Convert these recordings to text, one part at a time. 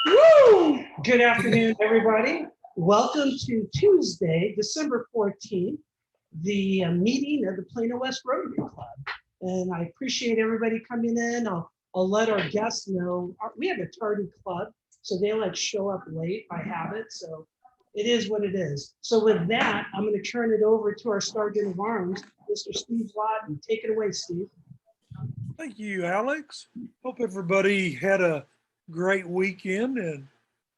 Woo! Good afternoon, everybody. Welcome to Tuesday, December 14th, the meeting of the Plano West Rotary Club. And I appreciate everybody coming in. I'll let our guests know. We have a tardy club, so they like show up late by habit. So it is what it is. So with that, I'm going to turn it over to our Sergeant of Arms, Mr. Steve Lawton. Take it away, Steve. Thank you, Alex. Hope everybody had a great weekend and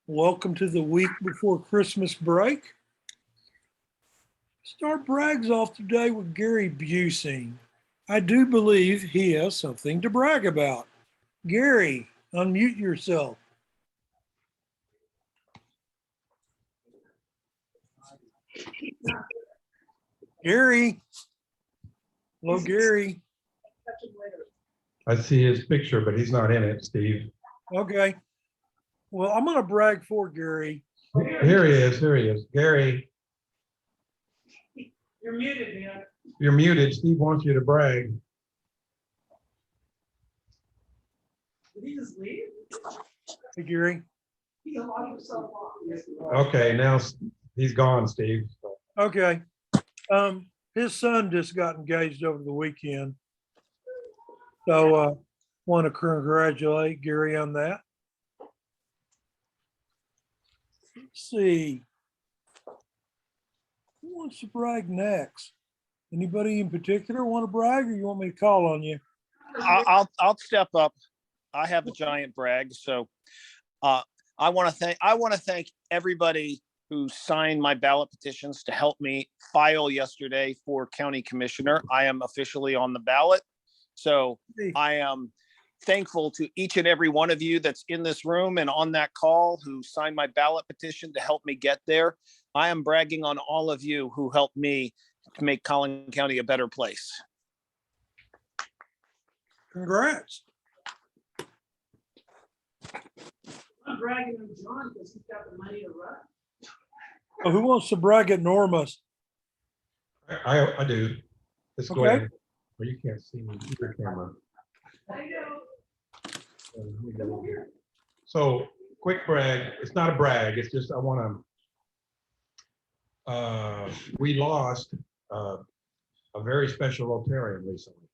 welcome to the week before Christmas break. Start brags off today with Gary Busing. I do believe he has something to brag about. Gary, unmute yourself. Gary. Hello, Gary. I see his picture, but he's not in it, Steve. Okay. Well, I'm going to brag for Gary. Here he is. Here he is. Gary. You're muted, man. You're muted. Steve wants you to brag. Did he just leave? Hey, Gary. He locked himself off. Okay, now he's gone, Steve. Okay. His son just got engaged over the weekend. So want to congratulate Gary on that. Let's see. Who wants to brag next? Anybody in particular want to brag, or you want me to call on you? I'll step up. I have a giant brag. So I want to thank everybody who signed my ballot petitions to help me file yesterday for county commissioner. I am officially on the ballot. So I am thankful to each and every one of you that's in this room and on that call who signed my ballot petition to help me get there. I am bragging on all of you who helped me to make Collin County a better place. Congrats. I'm bragging on John because he's got the money to run. Well, who wants to brag at Normus? I do. Let's go Okay. ahead. Well, you can't see me. Keep your camera. I know. So quick brag. It's not a brag. It's just I want to. We lost a very special Rotarian recently.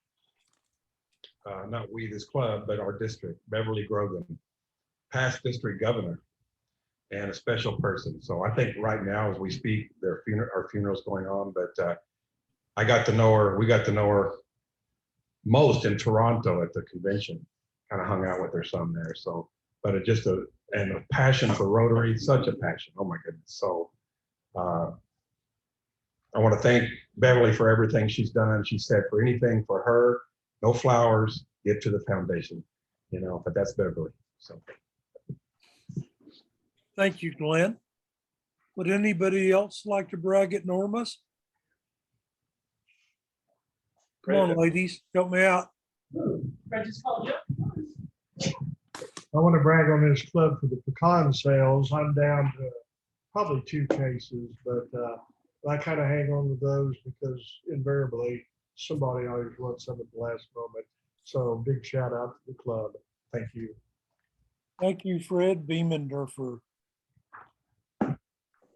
Not we, this club, but our district, Beverly Grogan, past district governor, and a special person. So I think right now, as we speak, our funeral's going on. But I got to know her. We got to know her most in Toronto at the convention. Kind of hung out with her son there. So, but it just a passion for Rotary, such a passion. Oh my goodness. So I want to thank Beverly for everything she's done. She said for anything for her, no flowers, give to the foundation. You know, but that's Beverly. So. Thank you, Glenn. Would anybody else like to brag at Normus? Come on, ladies, help me out. I just called you. I want to brag on this club for the pecan sales. I'm down to probably 2 cases, but I kind of hang on to those because invariably somebody always wants some at the last moment. So big shout out to the club. Thank you. Thank you, Fred Beemendorfer.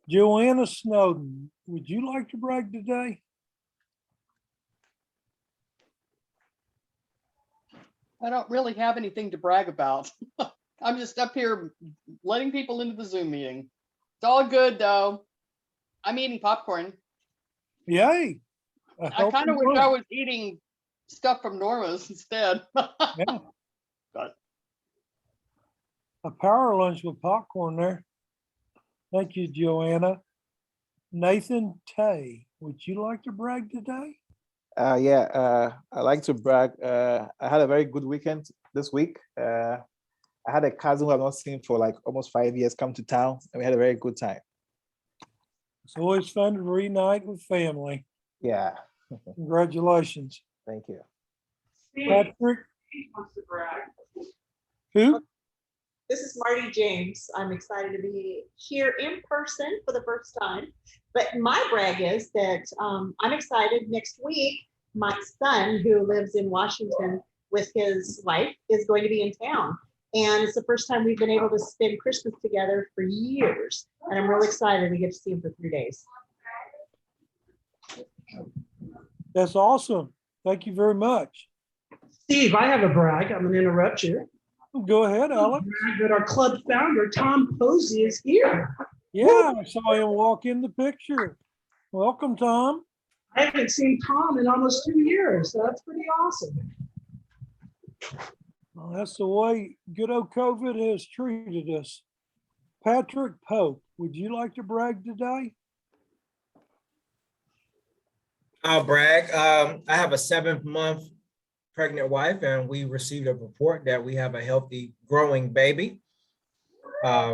Joanna Snowden, would you like to brag today? I don't really have anything to brag about. I'm just up here letting people into the Zoom meeting. It's all good though. I'm eating popcorn. Yay. I kind of wish I was eating stuff from Norma's instead. Yeah. But A power lunch with popcorn there. Thank you, Joanna. Nathan Tay, would you like to brag today? I like to brag. I had a very good weekend this week. I had a cousin who I've not seen for like almost 5 years come to town, and we had a very good time. It's always fun to reunite with family. Yeah. Congratulations. Thank you. Steve, Patrick, he wants to brag. who? This is Marty James. I'm excited to be here in person for the first time. But my brag is that I'm excited next week. my son, who lives in Washington with his wife, is going to be in town. And it's the first time we've been able to spend Christmas together for years. And I'm really excited to get to see him for 3 days. That's awesome. Thank you very much. Steve, I have a brag. I'm going to interrupt you. Go ahead, Alex. Brag that our club founder, Tom Posey, is here. Yeah, I saw him walk in the picture. Welcome, Tom. I haven't seen Tom in almost 2 years, so that's pretty awesome. Well, that's the way good old COVID has treated us. Patrick Pope, would you like to brag today? I'll brag. I have a 7-month pregnant wife, and we received a report that we have a healthy, growing baby.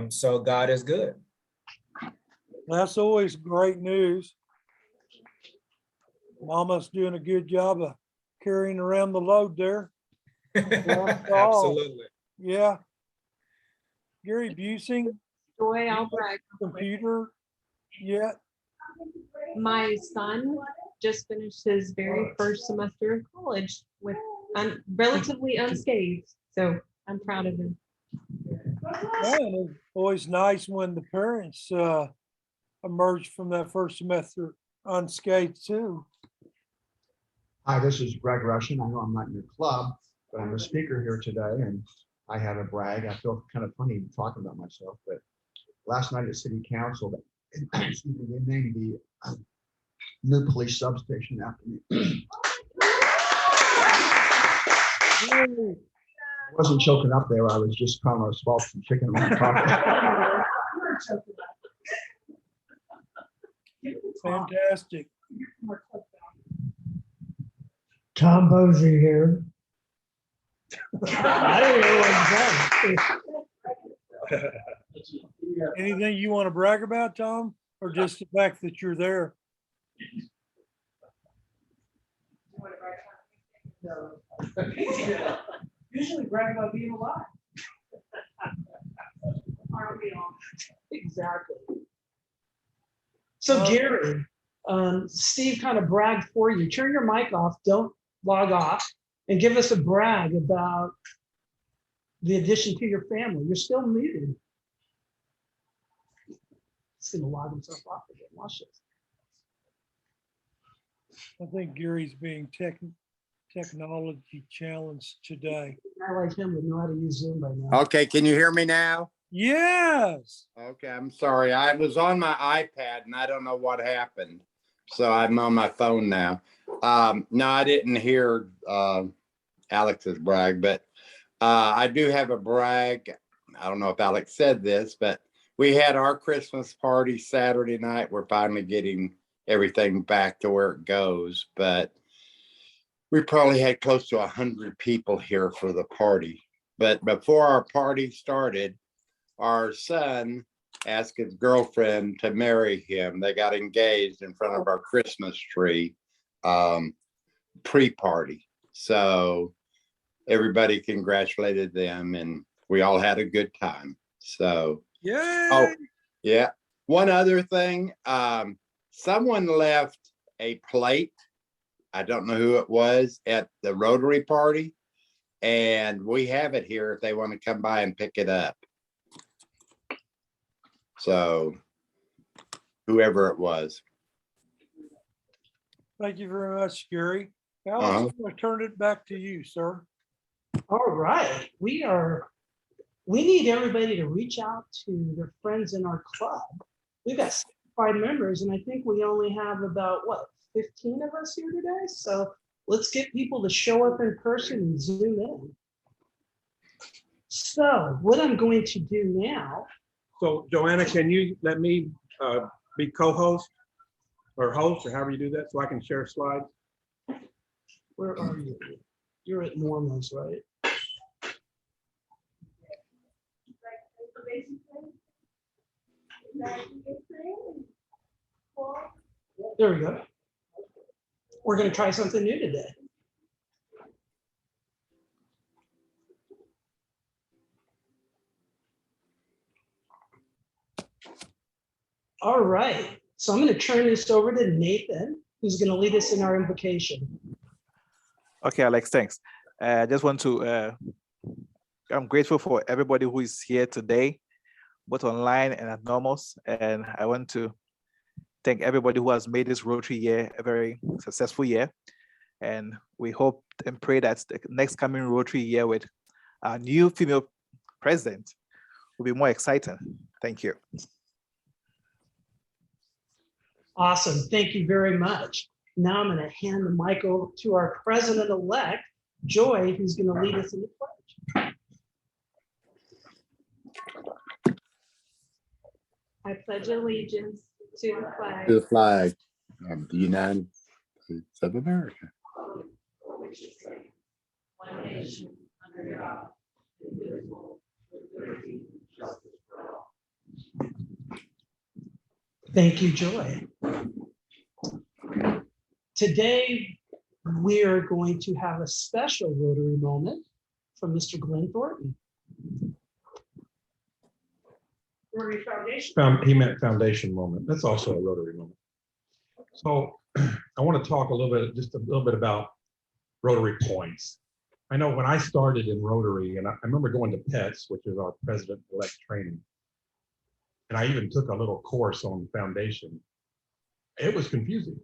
So God is good. That's always great news. Mama's doing a good job of carrying around the load there. Absolutely. Yeah. Gary Busing, Joy, I'll brag. computer yet? My son just finished his very first semester of college with relatively unscathed. So I'm proud of him. Yeah, and it's always nice when the parents emerge from that first semester unscathed too. Hi, this is Greg Rushin. I know I'm not in your club, but I'm a speaker here today, and I have a brag. I feel kind of funny talking about myself, but last night at City Council, excuse me, they named the new police substation after me. I wasn't choking up there. I was just trying to swallow some chicken. Fantastic. Tom Posey here. I don't know what to say. Anything you want to brag about, Tom, or just the fact that you're there? Usually brag about being alive. Aren't we all? Exactly. So Gary, Steve kind of bragged for you. Turn your mic off, don't log off, and give us a brag about the addition to your family. You're still muted. He's gonna log himself off again. Watch this. I think Gary's being technology challenged today. I like him would know how to use Zoom by now. Okay, can you hear me now? Yes. Okay, I'm sorry. I was on my iPad and I don't know what happened. So I'm on my phone now. No, I didn't hear Alex's brag, but I do have a brag. I don't know if Alex said this, but we had our Christmas party Saturday night. We're finally getting everything back to where it goes, but we probably had close to 100 people here for the party. But before our party started, our son asked his girlfriend to marry him. They got engaged in front of our Christmas tree pre-party. So everybody congratulated them and we all had a good time. So, Yay. oh, yeah. One other thing, someone left a plate. I don't know who it was at the Rotary party. And we have it here if they want to come by and pick it up. So whoever it was. Thank you very much, Gary. Alex, I'm going to turn it back to you, sir. All right, we need everybody to reach out to their friends in our club. We've got 65 members and I think we only have about 15 of us here today. So let's get people to show up in person and zoom in. So what I'm going to do now. So Joanna, can you let me be co-host or host or however you do that so I can share slides? Where are you? You're at Norma's, right? There we go. We're going to try something new today. All right, so I'm going to turn this over to Nathan, who's going to lead us in our invocation. Okay, Alex, thanks. I just want to, I'm grateful for everybody who is here today, both online and at Normals. And I want to thank everybody who has made this Rotary year a very successful year. And we hope and pray that the next coming Rotary year with our new female president will be more exciting. Thank you. Awesome. Thank you very much. Now I'm going to hand the mic over to our president-elect, Joy, who's going to lead us in the pledge. I pledge allegiance to the To flag the flag of the United States of America. one nation under God, indivisible, with liberty and justice for all. Thank you, Joy. Today, we're going to have a special Rotary moment from Mr. Glenn Thornton. Rotary Foundation. He meant foundation moment. That's also a Rotary moment. So I want to talk just a little bit about Rotary points. I know when I started in Rotary, and I remember going to PETS, which is our president-elect training, and I even took a little course on foundation. It was confusing.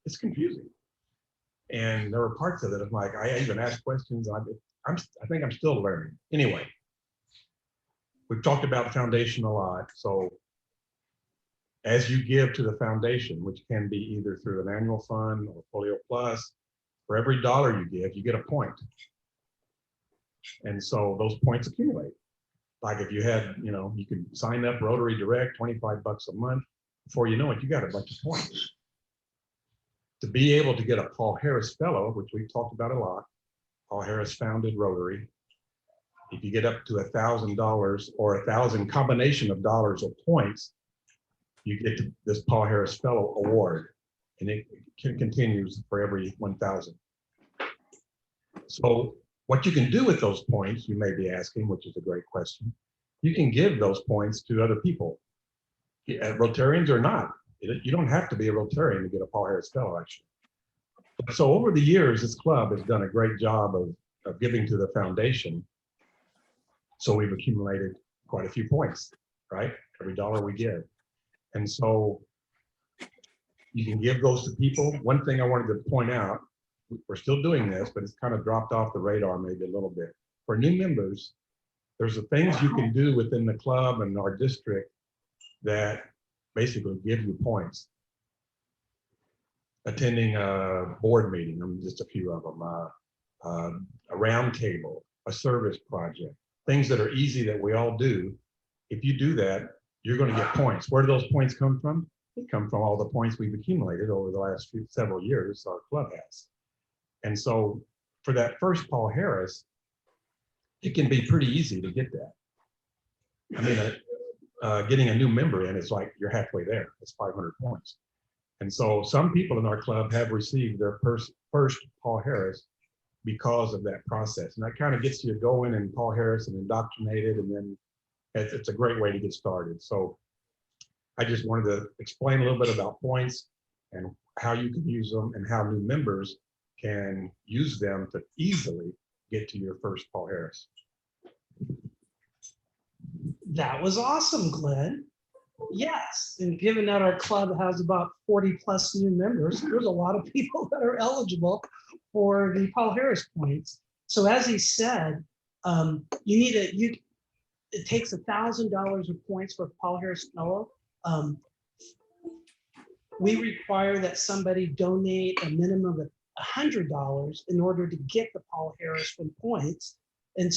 It's confusing. And there were parts of it, I'm like, I even asked questions. I think I'm still learning. Anyway, we've talked about foundation a lot. So as you give to the foundation, which can be either through an annual fund or Folio Plus, for every dollar you give, you get a point. And so those points accumulate. Like if you had, you could sign up Rotary Direct, 25 bucks a month. Before you know it, you got a bunch of points. To be able to get a Paul Harris Fellow, which we've talked about a lot, Paul Harris founded Rotary. If you get up to $1,000 or 1,000 combination of dollars or points, you get this Paul Harris Fellow Award, and it continues for every 1,000. So what you can do with those points, you may be asking, which is a great question. You can give those points to other people, Rotarians or not. You don't have to be a Rotarian to get a Paul Harris Fellow, actually. So over the years, this club has done a great job of giving to the foundation. So we've accumulated quite a few points, right? Every dollar we give. And so you can give those to people. One thing I wanted to point out, we're still doing this, but it's kind of dropped off the radar maybe a little bit. For new members, there's the things you can do within the club and our district that basically give you points. Attending a board meeting, just a few of them, a round table, a service project, things that are easy that we all do. If you do that, you're going to get points. Where do those points come from? They come from all the points we've accumulated over the last several years, our club has. And so for that first Paul Harris, it can be pretty easy to get that. I mean, getting a new member in, it's like you're halfway there. It's 500 points. And so some people in our club have received their first Paul Harris because of that process. And that kind of gets you going in Paul Harris and indoctrinated, and then it's a great way to get started. So I just wanted to explain a little bit about points and how you can use them and how new members can use them to easily get to your first Paul Harris. That was awesome, Glenn. Yes, and given that our club has about 40 plus new members, there's a lot of people that are eligible for the Paul Harris points. So as he said, it takes $1,000 of points for Paul Harris Fellow. We require that somebody donate a minimum of $100 in order to get the Paul Harris from points. And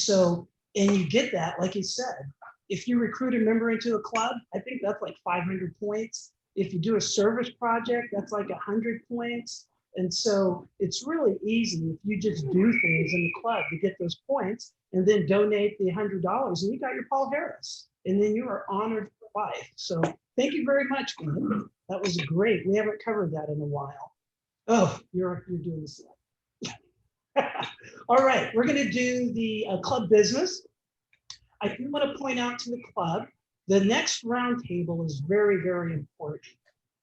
you get that, like he said, if you recruit a member into a club, I think that's like 500 points. If you do a service project, that's like 100 points. And so it's really easy if you just do things in the club to get those points and then donate the $100 and you got your Paul Harris. And then you are honored for life. So thank you very much, Glenn. That was great. We haven't covered that in a while. Oh, you're doing this. All right, we're going to do the club business. I do want to point out to the club, the next roundtable is very, very important.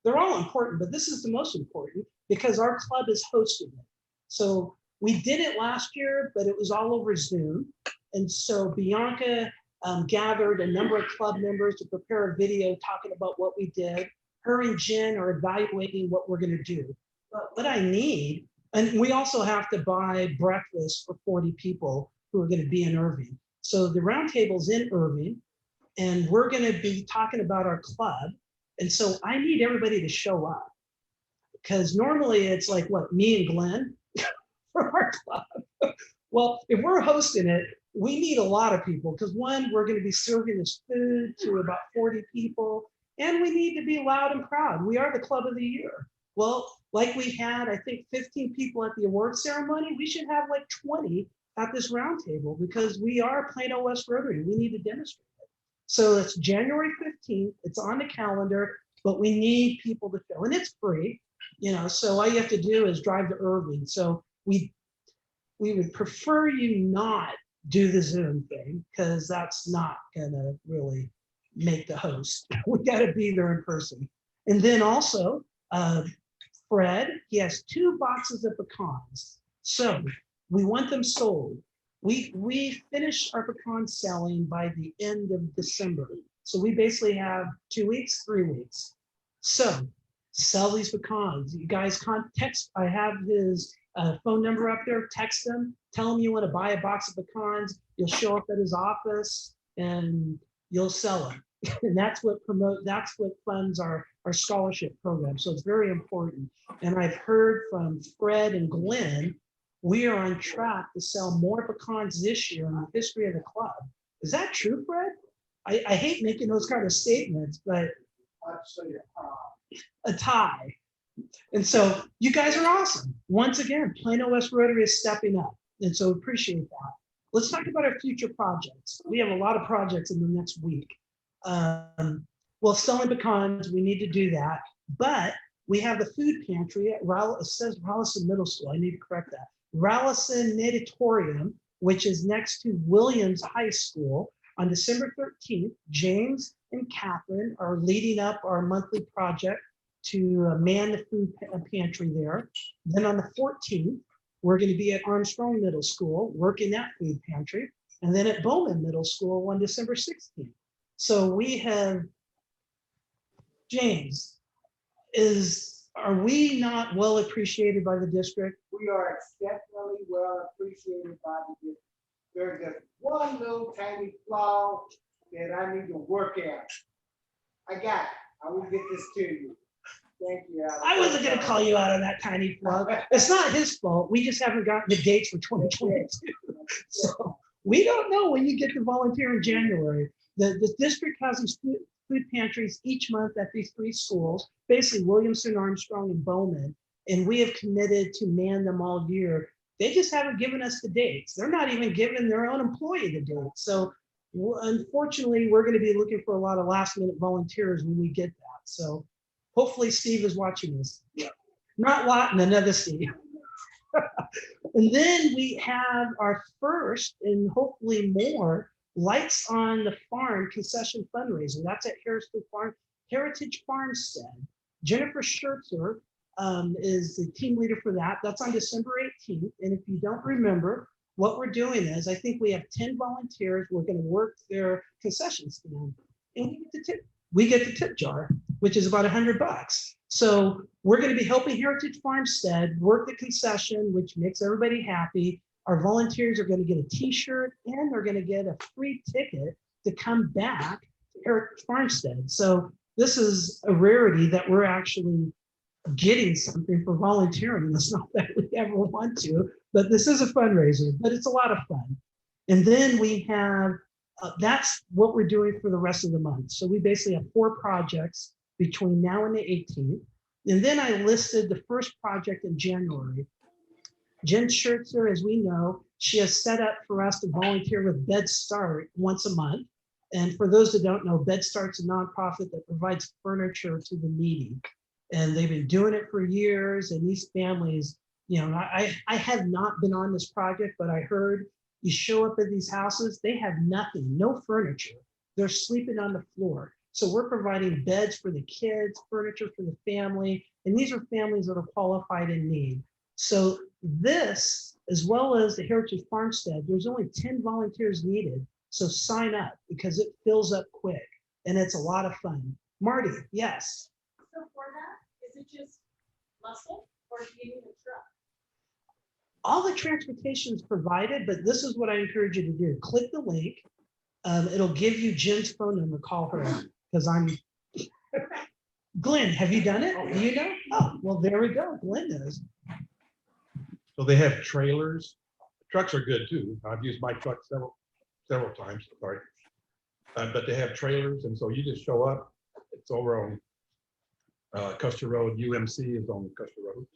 They're all important, but this is the most important because our club is hosting it. So We did it last year, but it was all over Zoom. And so Bianca gathered a number of club members to prepare a video talking about what we did. Her and Jen are evaluating what we're gonna do. But what I need, and we also have to buy breakfast for 40 people who are gonna be in Irving. So the roundtable's in Irving, and we're gonna be talking about our club. And so I need everybody to show up. Because normally it's like, what, me and Glenn for our club. Well, if we're hosting it, we need a lot of people because one, we're going to be serving this food to about 40 people, and we need to be loud and proud. We are the club of the year. Well, like we had, I think 15 people at the award ceremony, we should have like 20 at this roundtable because we are Plano West Rotary. We need to demonstrate it. So it's January 15th. It's on the calendar, but we need people to show, and it's free. You know, so all you have to do is drive to Irving. So we would prefer you not do the Zoom thing because that's not gonna really make the host. We gotta be there in person. And then also, Fred, he has 2 boxes of pecans. So we want them sold. We finish our pecan selling by the end of December. So we basically have 2 weeks, 3 weeks. So sell these pecans. You guys text, I have his phone number up there, text him, tell him you want to buy a box of pecans. You'll show up at his office and you'll sell them. And that's what funds our scholarship program. So it's very important. And I've heard from Fred and Glenn, we are on track to sell more pecans this year in the history of the club. Is that true, Fred? I hate making those kind of statements, but I'd say a tie. And so you guys are awesome. Once again, Plano West Rotary is stepping up. And so appreciate that. Let's talk about our future projects. We have a lot of projects in the next week. Well, selling pecans, we need to do that. But we have the food pantry at it says Rallison Middle School. I need to correct that. Rallison Natatorium, which is next to Williams High School. On December 13th, James and Catherine are leading up our monthly project to man the food pantry there. Then on the 14th, we're going to be at Armstrong Middle School working that food pantry. And then at Bowman Middle School on December 16th. So we have, James, are we not well appreciated by the district? We are exceptionally well appreciated by the district. There's just one little tiny flaw that I need to work out. I got it. I will get this to you. Thank you, Alex. I wasn't going to call you out on that tiny flaw. It's not his fault. We just haven't gotten the dates for 2022. So we don't know when you get to volunteer in January. The district has these food pantries each month at these 3 schools, basically Williamson, Armstrong, and Bowman. And we have committed to man them all year. They just haven't given us the dates. They're not even giving their own employee the dates. So unfortunately, we're going to be looking for a lot of last minute volunteers when we get that. So hopefully Steve is watching this. Not Lawton, another Steve. And then we have our first and hopefully more Lights on the Farm concession fundraiser. That's at Heritage Farmstead. Jennifer Schertzer is the team leader for that. That's on December 18th. And if you don't remember, what we're doing is I think we have 10 volunteers. We're going to work their concession stand, and we get the tip jar, which is about $100. So we're going to be helping Heritage Farmstead work the concession, which makes everybody happy. Our volunteers are going to get a t-shirt and they're going to get a free ticket to come back to Heritage Farmstead. So this is a rarity that we're actually getting something for volunteering. It's not that we ever want to, but this is a fundraiser, but it's a lot of fun. And then we have, that's what we're doing for the rest of the month. So we basically have 4 projects between now and the 18th. And then I listed the first project in January. Jen Schertzer, as we know, she has set up for us to volunteer with Bed Start once a month. And for those that don't know, Bed Start's a nonprofit that provides furniture to the needy. And they've been doing it for years. And these families, you know, I have not been on this project, but I heard you show up at these houses, they have nothing, no furniture. They're sleeping on the floor. So we're providing beds for the kids, furniture for the family. And these are families that are qualified in need. So this as well as the Heritage Farmstead. There's only 10 volunteers needed. So sign up because it fills up quick and it's a lot of fun. Marty, yes. So for that, is it just muscle or do you need a truck? All the transportation is provided, but this is what I encourage you to do. Click the link. It'll give you Jen's phone number. Call her because I'm. Glenn, have you done it? Do you know? Oh, well, there we go. Glenn knows. So they have trailers. Trucks are good too. I've used my truck several times, sorry. But they have trailers, and so you just show up. It's over on Custer Road. UMC is on Custer Road.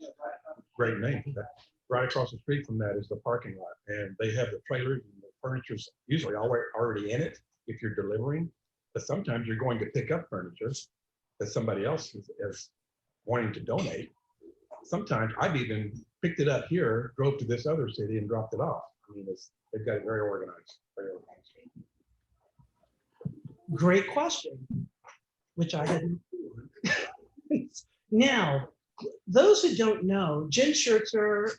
Great name for that. Right across the street from that is the parking lot, and they have the trailers and the furniture's usually already in it if you're delivering. But sometimes you're going to pick up furniture that somebody else is wanting to donate. Sometimes I've even picked it up here, drove to this other city and dropped it off. I mean, they've got it very organized, very organized. Great question, which I didn't. Now, those who don't know, Jen Schertzer,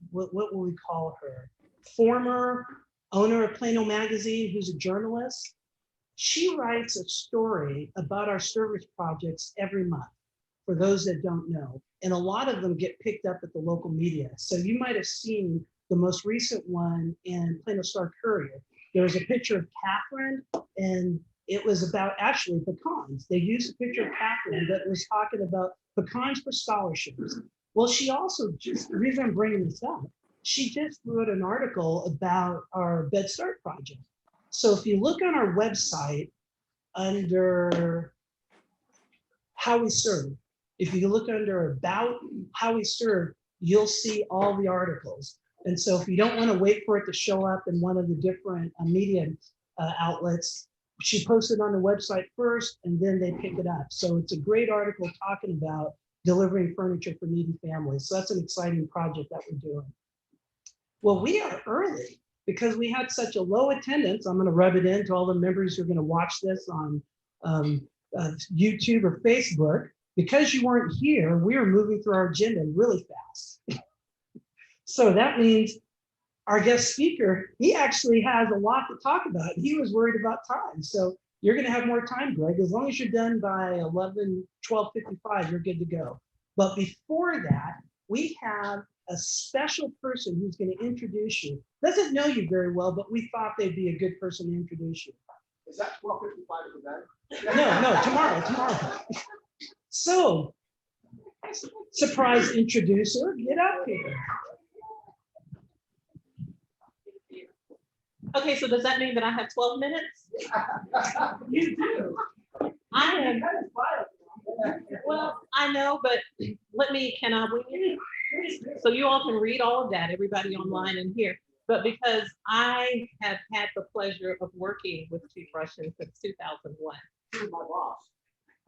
what will we call her? Former owner of Plano Magazine, who's a journalist. She writes a story about our service projects every month, for those that don't know. And a lot of them get picked up at the local media. So you might have seen the most recent one in Plano Star Courier. There was a picture of Catherine, and it was about actually pecans. They used a picture of Catherine that was talking about pecans for scholarships. Well, she also, just the reason I'm bringing this up, she just wrote an article about our Bed Start project. So if you look on our website under how we serve, if you look under about how we serve, you'll see all the articles. And so if you don't want to wait for it to show up in one of the different media outlets, she posted on the website first and then they pick it up. So it's a great article talking about delivering furniture for needy families. So that's an exciting project that we're doing. Well, we are early because we had such a low attendance. I'm going to rub it into all the members who are going to watch this on YouTube or Facebook. Because you weren't here, we are moving through our agenda really fast. So that means our guest speaker, he actually has a lot to talk about. He was worried about time. So you're going to have more time, Greg. As long as you're done by 12:55, you're good to go. But before that, we have a special person who's going to introduce you. Doesn't know you very well, but we thought they'd be a good person to introduce you. Is that 12:55 today? No, tomorrow. So, surprise introducer, get up here. Okay, so does that mean that I have 12 minutes? You do. I am. Well, I know, but can I wing it? So you all can read all of that, everybody online and here. But because I have had the pleasure of working with Chief Rushin since 2001. My boss.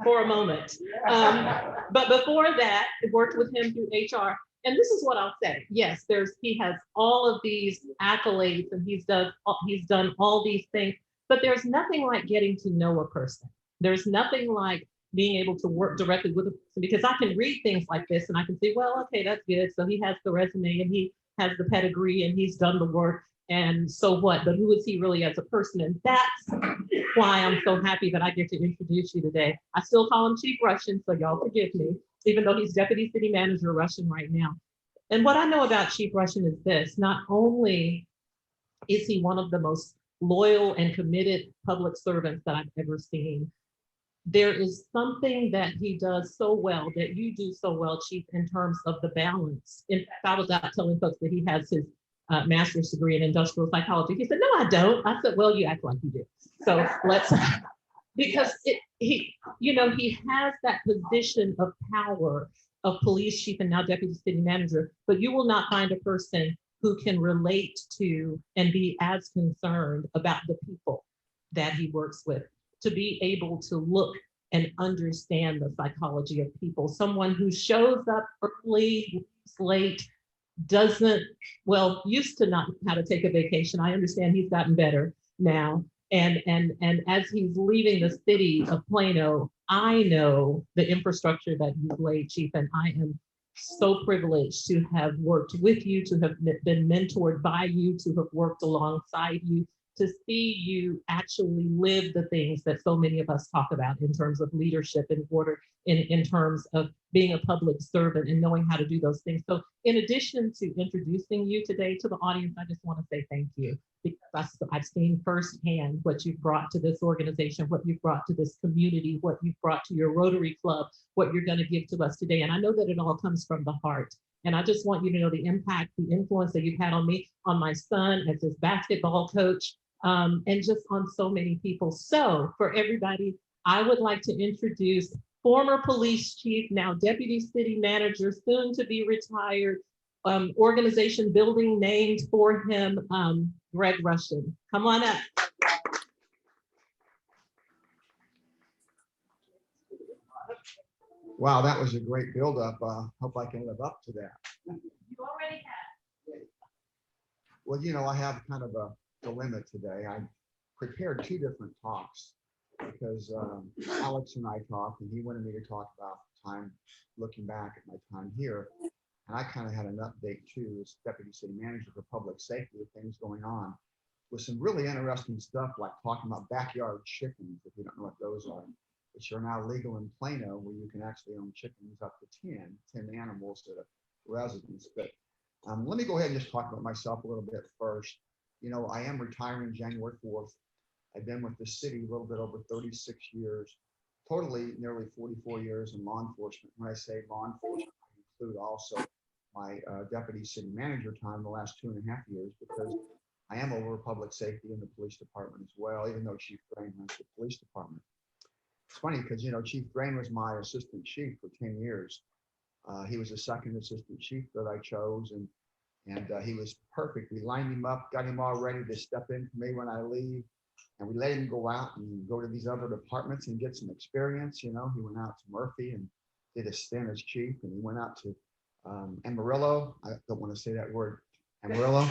For a moment. But before that, I worked with him through HR. And this is what I'll say. Yes, he has all of these accolades and he's done all these things, but there's nothing like getting to know a person. There's nothing like being able to work directly with a person, because I can read things like this and I can say, well, okay, that's good. So he has the resume and he has the pedigree and he's done the work. And so what? But who is he really as a person? And that's why I'm so happy that I get to introduce you today. I still call him Chief Rushin, so y'all forgive me, even though he's Deputy City Manager Rushin right now. And what I know about Chief Rushin is this: not only is he one of the most loyal and committed public servants that I've ever seen, there is something that he does so well, that you do so well, Chief, in terms of the balance. In fact, I was out telling folks that he has his master's degree in industrial psychology. He said, no, I don't. I said, well, you act like you do. So let's, because he has that position of power of police chief and now deputy city manager, but you will not find a person who can relate to and be as concerned about the people that he works with, to be able to look and understand the psychology of people. Someone who shows up early, leaves late, used to not know how to take a vacation. I understand he's gotten better now. And as he's leaving the city of Plano, I know the infrastructure that you've laid, Chief, and I am so privileged to have worked with you, to have been mentored by you, to have worked alongside you, to see you actually live the things that so many of us talk about in terms of leadership and order, in terms of being a public servant and knowing how to do those things. So in addition to introducing you today to the audience, I just want to say thank you, because I've seen firsthand what you've brought to this organization, what you've brought to this community, what you've brought to your Rotary Club, what you're going to give to us today. And I know that it all comes from the heart. And I just want you to know the impact, the influence that you've had on me, on my son as his basketball coach, and just on so many people. So for everybody, I would like to introduce former police chief, now deputy city manager, soon to be retired, organization building named for him, Greg Rushin. Come on up. Wow, that was a great buildup. Hope I can live up to that. You already have. Well, you know, I have kind of a dilemma today. I prepared two different talks because Alex and I talked, and he wanted me to talk about time, looking back at my time here. And I kind of had an update too, as deputy city manager for public safety, with things going on with some really interesting stuff, like talking about backyard chickens, if you don't know what those are, which are now legal in Plano, where you can actually own chickens up to 10 animals at a residence. But let me go ahead and just talk about myself a little bit first. You know, I am retiring January 4th. I've been with the city a little bit over 36 years, totally nearly 44 years in law enforcement. When I say law enforcement, I include also my deputy city manager time the last 2.5 years, because I am over public safety in the police department as well, even though Chief Drain runs the police department. It's funny because, you know, Chief Drain was my assistant chief for 10 years. He was the second assistant chief that I chose, and he was perfect. We lined him up, got him all ready to step in for me when I leave, and we let him go out and go to these other departments and get some experience. You know, he went out to Murphy and did a stint as chief, and he went out to Amarillo. I don't want to say that word, Amarillo,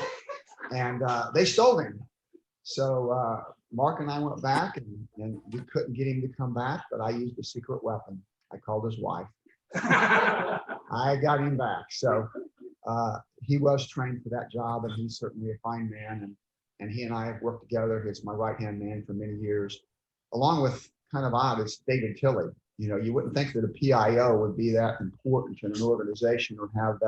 and they stole him. So Mark and I went back, and we couldn't get him to come back, but I used a secret weapon. I called his wife. I got him back. So he was trained for that job, and he's certainly a fine man. And he and I have worked together. He's my right-hand man for many years, along with, kind of odd, it's David Tilley. You know, you wouldn't think that a PIO would be that important in an organization or have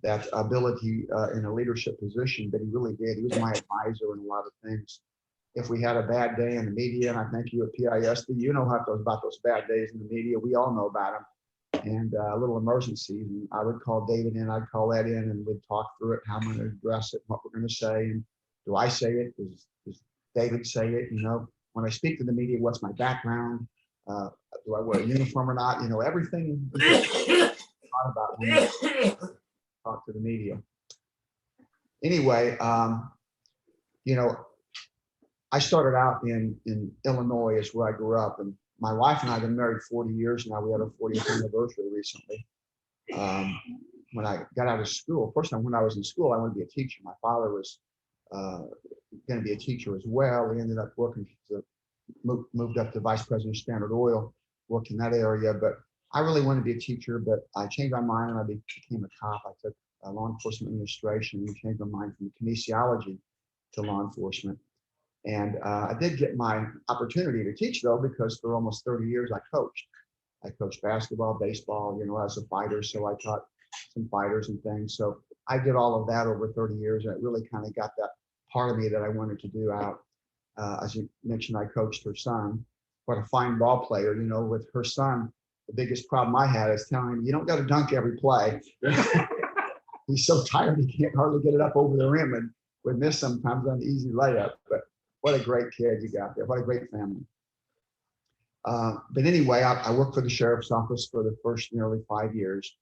that ability in a leadership position, but he really did. He was my advisor in a lot of things. If we had a bad day in the media, and I thank you at PISD, you know how about those bad days in the media. We all know about them. And a little emergency, and I would call David in, I'd call that in, and we'd talk through it, how I'm going to address it, what we're going to say. And do I say it? Does David say it? You know, when I speak to the media, what's my background? Do I wear a uniform or not? You know, everything about when you talk to the media. Anyway, you know, I started out in Illinois, is where I grew up, and my wife and I have been married 40 years now. We had our 40th anniversary recently. When I got out of school, first time when I was in school, I wanted to be a teacher. My father was going to be a teacher as well. He ended up working, moved up to vice president of Standard Oil, worked in that area. But I really wanted to be a teacher, but I changed my mind and I became a cop. I took law enforcement administration and changed my mind from kinesiology to law enforcement. And I did get my opportunity to teach, though, because for almost 30 years I coached. I coached basketball, baseball, you know, as a fighter. So I taught some fighters and things. So I did all of that over 30 years. And it really kind of got that part of me that I wanted to do out. As you mentioned, I coached her son. What a fine ball player, you know, with her son. The biggest problem I had is telling him, you don't got to dunk every play. He's so tired, he can't hardly get it up over the rim and would miss sometimes on the easy layup. But what a great kid you got there. What a great family. But anyway, I worked for the sheriff's office for the first nearly 5 years.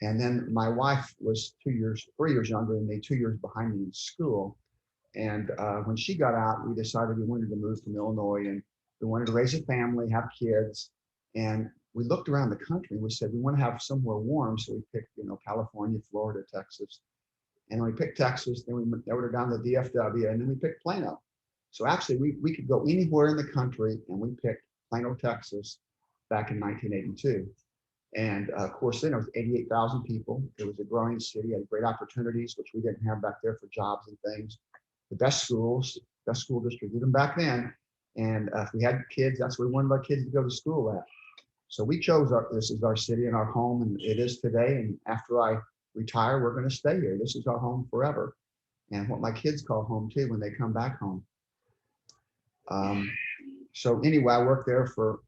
And then my wife was 3 years younger than me, 2 years behind me in school. And when she got out, we decided we wanted to move from Illinois and we wanted to raise a family, have kids. And we looked around the country and we said, we want to have somewhere warm. So we picked, you know, California, Florida, Texas. And when we picked Texas, then we went down to DFW, and then we picked Plano. So actually we could go anywhere in the country, and we picked Plano, Texas back in 1982. And of course, then it was 88,000 people. It was a growing city, had great opportunities, which we didn't have back there for jobs and things. The best schools, best school district, even back then. And if we had kids, that's where we wanted our kids to go to school at. So we chose this is our city and our home, and it is today. And after I retire, we're going to stay here. This is our home forever. And what my kids call home too when they come back home. So anyway, I worked there for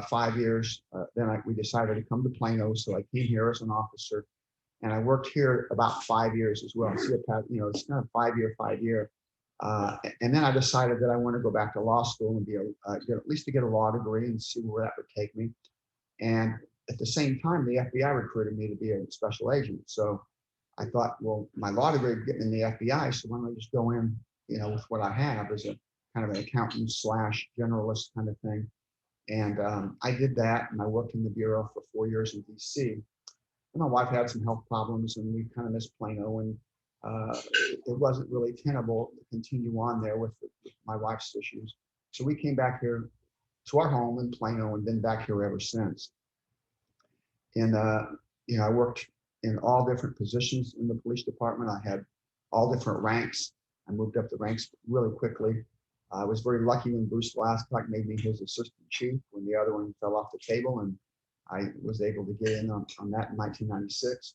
5 years. Then we decided to come to Plano. So I came here as an officer, and I worked here about 5 years as well. See, it's kind of 5 year. And then I decided that I want to go back to law school and be at least to get a law degree and see where that would take me. And at the same time, the FBI recruited me to be a special agent. So I thought, well, my law degree would get me in the FBI, so why don't I just go in, with what I have as a kind of an accountant / generalist kind of thing. And I did that, and I worked in the bureau for 4 years in DC. And my wife had some health problems, and we kind of missed Plano, and it wasn't really tenable to continue on there with my wife's issues. So we came back here to our home in Plano and been back here ever since. And I worked in all different positions in the police department. I had all different ranks. I moved up the ranks really quickly. I was very lucky when Bruce Glasscock made me his assistant chief when the other one fell off the table, and I was able to get in on that in 1996.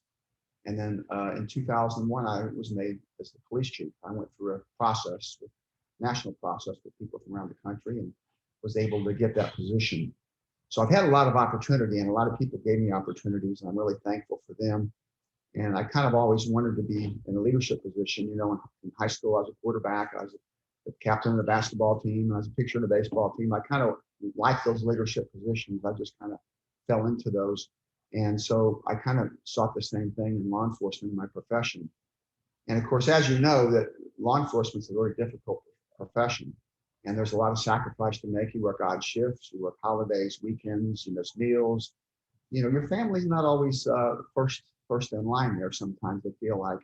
And then in 2001, I was made as the police chief. I went through a process, national process with people from around the country, and was able to get that position. So I've had a lot of opportunity, and a lot of people gave me opportunities, and I'm really thankful for them. And I kind of always wanted to be in a leadership position. In high school, I was a quarterback. I was the captain of the basketball team. I was a pitcher of the baseball team. I kind of liked those leadership positions. I just kind of fell into those. And so I kind of sought the same thing in law enforcement in my profession. And of course, as you know, that law enforcement is a very difficult profession. And there's a lot of sacrifice to make. You work odd shifts, you work holidays, weekends, you miss meals. Your family's not always first in line there. Sometimes they feel like,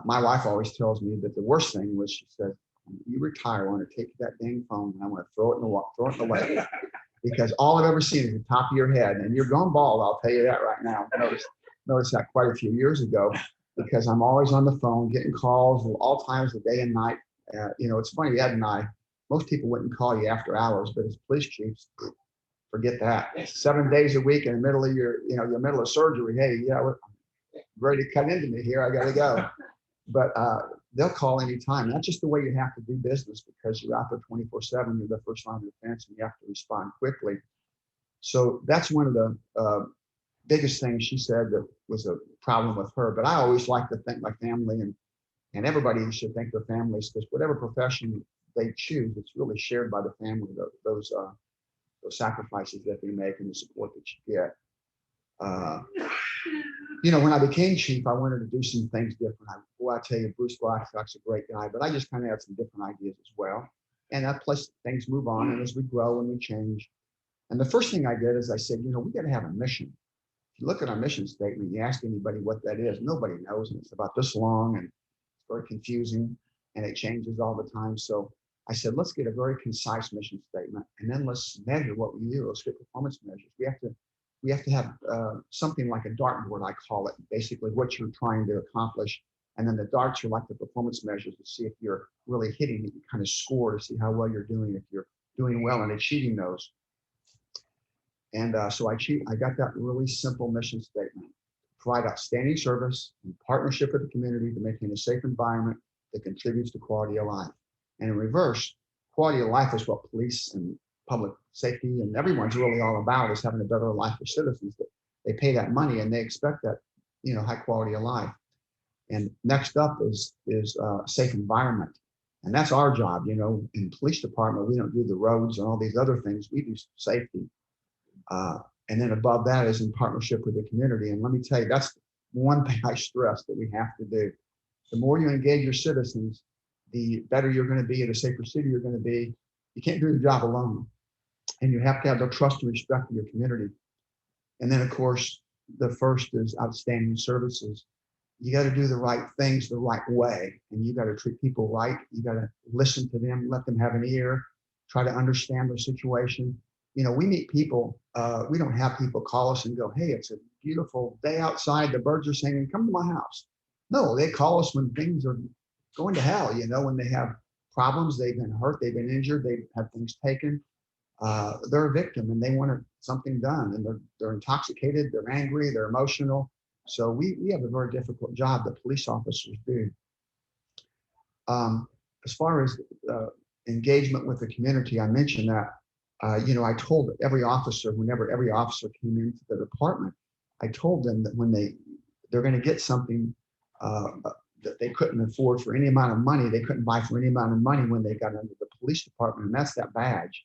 my wife always tells me that the worst thing was, she said, you retire, I want to take that dang phone and I want to throw it away. Because all I've ever seen is the top of your head, and you're going bald, I'll tell you that right now. I noticed that quite a few years ago, because I'm always on the phone getting calls at all times of the day and night. It's funny, Ed and I, most people wouldn't call you after hours, but as police chiefs, forget that. 7 days a week in the middle of your middle of surgery, hey, we're ready to cut into me here, I gotta go. But they'll call anytime. That's just the way you have to do business, because you're out there 24/7, you're the first line of defense, and you have to respond quickly. So that's one of the biggest things she said that was a problem with her. But I always like to thank my family, and everybody should thank their families, because whatever profession they choose, it's really shared by the family, those sacrifices that they make and the support that you get. When I became chief, I wanted to do some things different. I tell you, Bruce Blackstock's a great guy, but I just kind of had some different ideas as well. And that plus things move on, and as we grow and we change. And the first thing I did is I said, we got to have a mission. If you look at our mission statement, you ask anybody what that is, nobody knows, and it's about this long, and it's very confusing, and it changes all the time. So I said, let's get a very concise mission statement, and then let's measure what we do. Let's get performance measures. We have to have something like a dartboard, I call it, basically what you're trying to accomplish. And then the darts are like the performance measures to see if you're really hitting it. You kind of score to see how well you're doing, if you're doing well in achieving those. And so I got that really simple mission statement: provide outstanding service in partnership with the community to maintain a safe environment that contributes to quality of life. And in reverse, quality of life is what police and public safety and everyone's really all about, is having a better life for citizens. That they pay that money and they expect that, high quality of life. And next up is safe environment. And that's our job. In police department, we don't do the roads and all these other things. We do safety. And then above that is in partnership with the community. And let me tell you, that's one thing I stress that we have to do. The more you engage your citizens, the better you're going to be, the safer city you're going to be. You can't do the job alone. And you have to have the trust and respect of your community. And then, of course, the first is outstanding services. You got to do the right things the right way. And you got to treat people right. You got to listen to them, let them have an ear, try to understand their situation. we meet people, we don't have people call us and go, hey, it's a beautiful day outside, the birds are singing, come to my house. No, they call us when things are going to hell, when they have problems, they've been hurt, they've been injured, they've had things taken. They're a victim and they want something done, and they're intoxicated, they're angry, they're emotional. So we have a very difficult job that police officers do. As far as engagement with the community, I mentioned that, I told every officer, whenever every officer came into the department, I told them that when they're going to get something that they couldn't afford for any amount of money, they couldn't buy for any amount of money when they got into the police department, and that's that badge.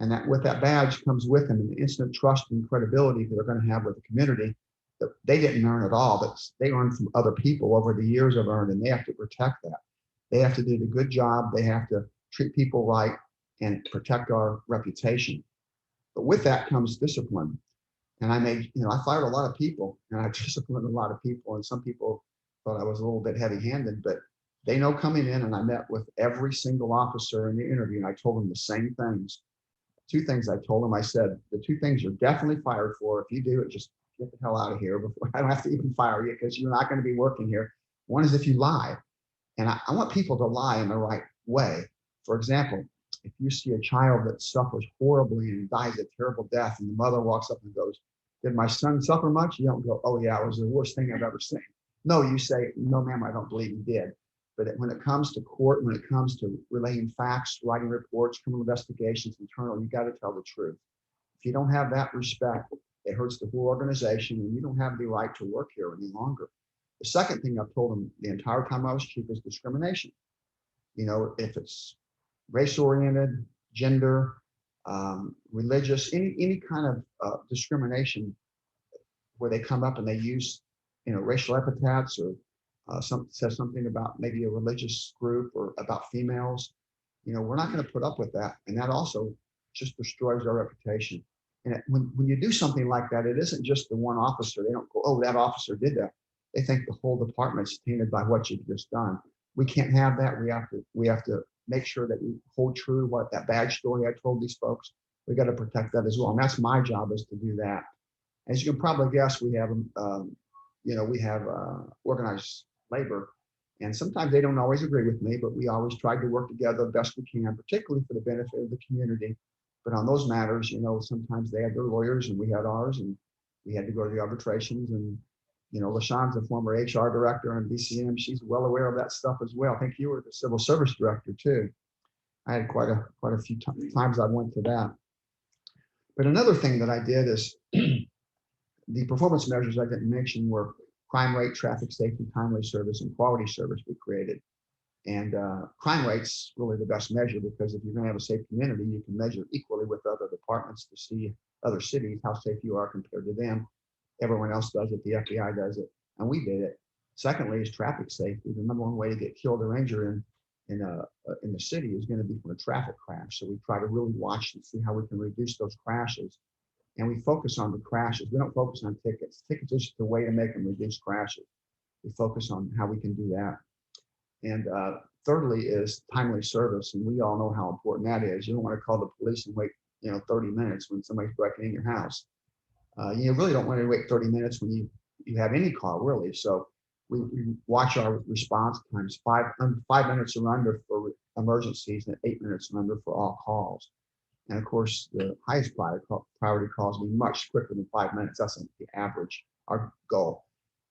And that with that badge comes with them an instant trust and credibility that they're going to have with the community that they didn't earn at all, but they earned from other people over the years of earned, and they have to protect that. They have to do the good job. They have to treat people right and protect our reputation. But with that comes discipline. And I fired a lot of people and I disciplined a lot of people. And some people thought I was a little bit heavy-handed, but they know coming in, and I met with every single officer in the interview and I told them the same things. Two things I told them. I said, the two things you're definitely fired for, if you do it, just get the hell out of here before I don't have to even fire you, because you're not going to be working here. One is if you lie. And I want people to lie in the right way. For example, if you see a child that suffers horribly and dies a terrible death, and the mother walks up and goes, did my son suffer much? You don't go, oh yeah, it was the worst thing I've ever seen. No, you say, no, ma'am, I don't believe he did. But when it comes to court, when it comes to relaying facts, writing reports, criminal investigations, internal, you got to tell the truth. If you don't have that respect, it hurts the whole organization, and you don't have the right to work here any longer. The second thing I've told them the entire time I was chief is discrimination. If it's race-oriented, gender, religious, any kind of discrimination where they come up and they use, racial epithets or says something about maybe a religious group or about females, we're not going to put up with that. And that also just destroys our reputation. And when you do something like that, it isn't just the one officer. They don't go, oh, that officer did that. They think the whole department's tainted by what you've just done. We can't have that. We have to make sure that we hold true what that badge story I told these folks. We got to protect that as well. And that's my job, is to do that. As you can probably guess, we have organized labor, and sometimes they don't always agree with me, but we always try to work together the best we can, particularly for the benefit of the community. But on those matters, sometimes they had their lawyers and we had ours, and we had to go to the arbitrations. And LaShawn's a former HR director on BCM. She's well aware of that stuff as well. I think you were the civil service director too. I had quite a few times I went to that. But another thing that I did is the performance measures I didn't mention were crime rate, traffic safety, timely service, and quality service we created. And crime rate's really the best measure, because if you're going to have a safe community, you can measure equally with other departments to see other cities how safe you are compared to them. Everyone else does it. The FBI does it, and we did it. Secondly, is traffic safety. The number one way to get killed or injured in the city is going to be from a traffic crash. So we try to really watch and see how we can reduce those crashes. And we focus on the crashes. We don't focus on tickets. Tickets is just the way to make them reduce crashes. We focus on how we can do that. And thirdly is timely service. And we all know how important that is. You don't want to call the police and wait 30 minutes when somebody's breaking in your house. You really don't want to wait 30 minutes when you have any call, really. So we watch our response times, 5 minutes or under for emergencies and 8 minutes or under for all calls. And of course, the highest priority calls be much quicker than 5 minutes. That's the average, our goal.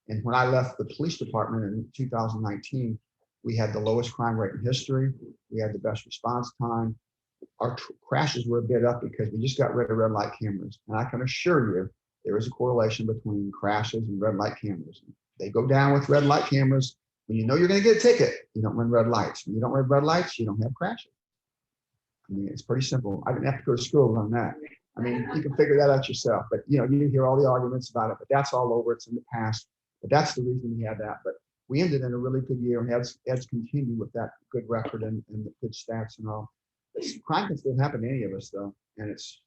And when I left the police department in 2019, we had the lowest crime rate in history. We had the best response time. Our crashes were a bit up because we just got rid of red light cameras. And I can assure you, there is a correlation between crashes and red light cameras. They go down with red light cameras. When you know you're going to get a ticket, you don't run red lights. When you don't run red lights, you don't have crashes. I mean, it's pretty simple. I didn't have to go to school on that. I mean, you can figure that out yourself. But you hear all the arguments about it. But that's all over. It's in the past. But that's the reason we had that. But we ended in a really good year, and has continued with that good record and the good stats and all. Crime can still happen to any of us, though. And it's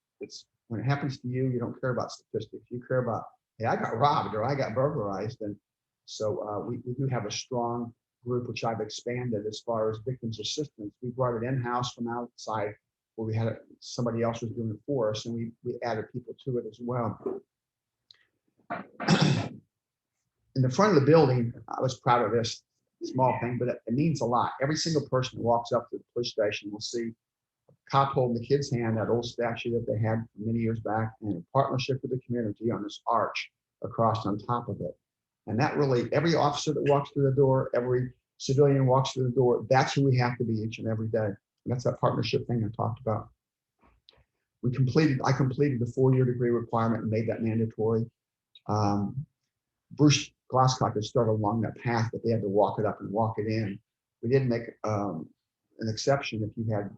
when it happens to you, you don't care about statistics. You care about, hey, I got robbed or I got burglarized. And so we do have a strong group, which I've expanded as far as victims assistance. We brought it in-house from outside where we had somebody else was doing it for us, and we added people to it as well. In the front of the building, I was proud of this small thing, but it means a lot. Every single person who walks up to the police station will see a cop holding the kid's hand, that old statue that they had many years back, and a partnership with the community on this arch across on top of it. And that really, every officer that walks through the door, every civilian walks through the door, that's who we have to be each and every day. And that's that partnership thing I talked about. I completed the 4-year degree requirement and made that mandatory. Bruce Glasscock had started along that path, but they had to walk it up and walk it in. We did make an exception if you had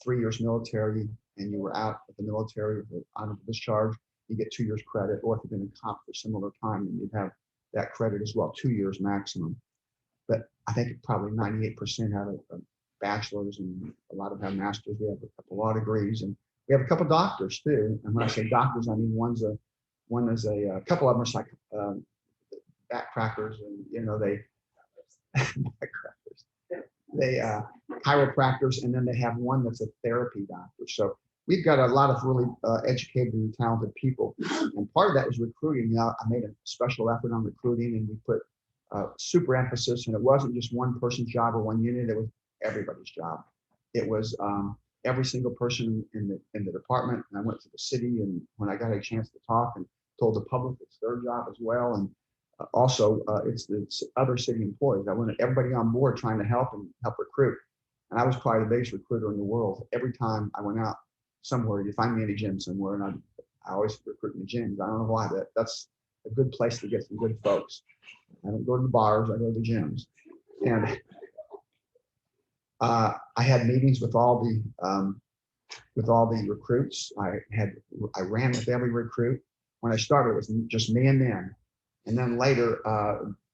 3 years military and you were out of the military with an honorable discharge, you get 2 years credit, or if you've been a cop for similar time, then you'd have that credit as well, 2 years maximum. But I think probably 98% have a bachelor's, and a lot of them have masters. We have a couple law degrees, and we have a couple doctors too. And when I say doctors, I mean one is a couple of them are like backcrackers, and you know they they chiropractors, and then they have one that's a therapy doctor. So we've got a lot of really educated and talented people, and part of that was recruiting. You know, I made a special effort on recruiting, and we put super emphasis, and it wasn't just one person's job or one unit, it was everybody's job. It was every single person in the department. And I went to the city, and when I got a chance to talk and told the public it's their job as well, and also it's the other city employees. I wanted everybody on board trying to help recruit. And I was probably the biggest recruiter in the world. Every time I went out somewhere, you find me in a gym somewhere, and I always recruit in the gyms. I don't know why, that's a good place to get some good folks. I don't go to the bars, I go to the gyms. And I had meetings with all the recruits. I ran with every recruit. When I started, it was just me and them. And then later,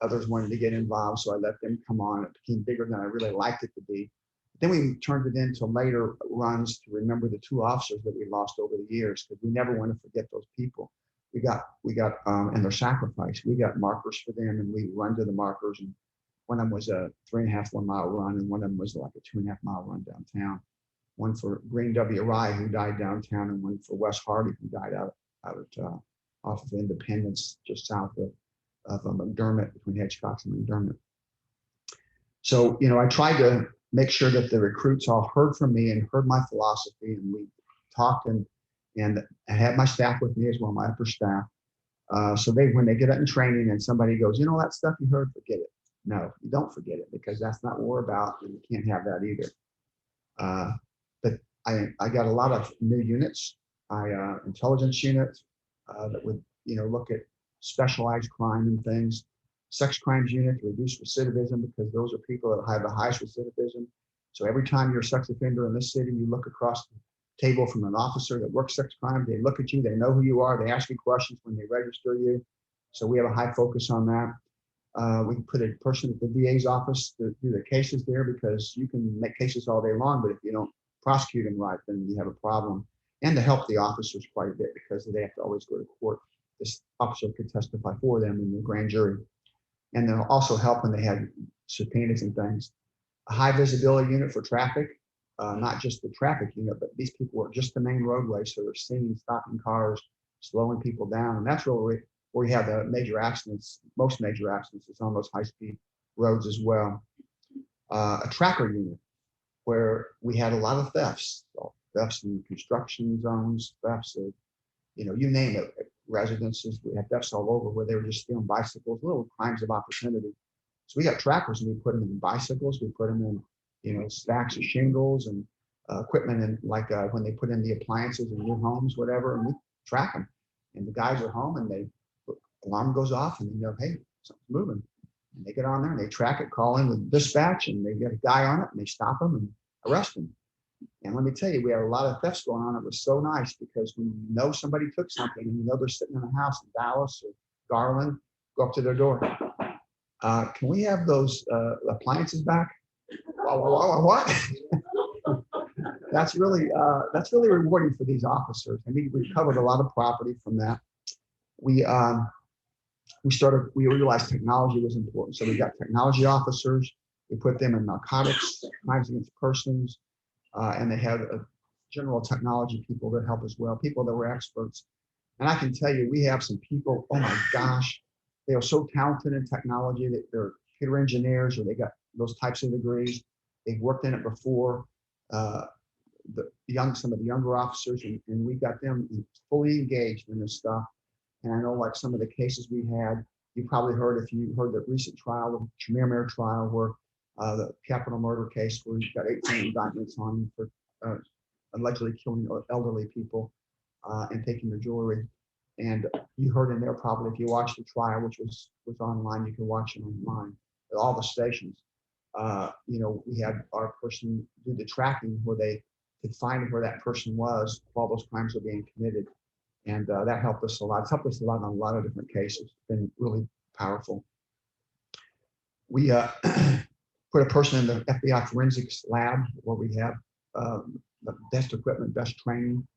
others wanted to get involved, so I let them come on. It became bigger than I really liked it to be. Then we turned it into later runs to remember the 2 officers that we lost over the years, because we never want to forget those people. We got and their sacrifice. We got markers for them, and we run to the markers. And one of them was a 3.5 1 mile run, and one of them was like a 2.5 mile run downtown. One for Green W. Rye, who died downtown, and one for Wes Hardy, who died out off of Independence, just south of McDermott, between Hitchcock and McDermott. So, you know, I tried to make sure that the recruits all heard from me and heard my philosophy, and we talked, and I had my staff with me as well, my upper staff. So when they get out in training and somebody goes, you know, that stuff you heard, forget it. No, you don't forget it, because that's not what we're about, and you can't have that either. But I got a lot of new units, intelligence units that would, you know, look at specialized crime and things. Sex crimes unit to reduce recidivism, because those are people that have the highest recidivism. So every time you're a sex offender in this city, you look across the table from an officer that works sex crime, they look at you, they know who you are, they ask you questions when they register you. So we have a high focus on that. We can put a person at the VA's office to do the cases there, because you can make cases all day long, but if you don't prosecute them right, then you have a problem. And to help the officers quite a bit, because they have to always go to court. This officer could testify for them in the grand jury. And then also help when they had subpoenas and things. A high visibility unit for traffic, not just the traffic unit, but these people are just the main roadway, so they're seeing, stopping cars, slowing people down. And that's where we have the major accidents. Most major accidents is on those high-speed roads as well. A tracker unit, where we had a lot of thefts. So thefts in construction zones, thefts of, you know, you name it, residences. We had thefts all over where they were just stealing bicycles, little crimes of opportunity. So we got trackers, and we put them in bicycles. We put them in, you know, stacks of shingles and equipment, and like when they put in the appliances in new homes, whatever, and we track them. And the guys are home, and alarm goes off, and they know, hey, something's moving. And they get on there and they track it, call in with dispatch, and they get a guy on it, and they stop him and arrest him. And let me tell you, we had a lot of thefts going on. It was so nice, because when you know somebody took something, and you know they're sitting in a house in Dallas or Garland, go up to their door. Can we have those appliances back? What? That's really rewarding for these officers. I mean, we covered a lot of property from that. We realized technology was important. So we got technology officers. We put them in narcotics, crimes against persons, and they had general technology people that help as well, people that were experts. And I can tell you, we have some people, oh my gosh, they are so talented in technology that they're computer engineers or they got those types of degrees. They've worked in it before. Some of the younger officers, and we got them fully engaged in this stuff. And I know like some of the cases we had, you probably heard, if you heard the recent trial, the Tremere trial, where the capital murder case where you've got 18 indictments on him for allegedly killing elderly people and taking their jewelry. And you heard in there probably, if you watched the trial, which was online, you can watch it online at all the stations. We had our person do the tracking where they could find where that person was while those crimes were being committed. And that helped us a lot. It's helped us a lot on a lot of different cases. It's been really powerful. We put a person in the FBI forensics lab where we have the best equipment, best training,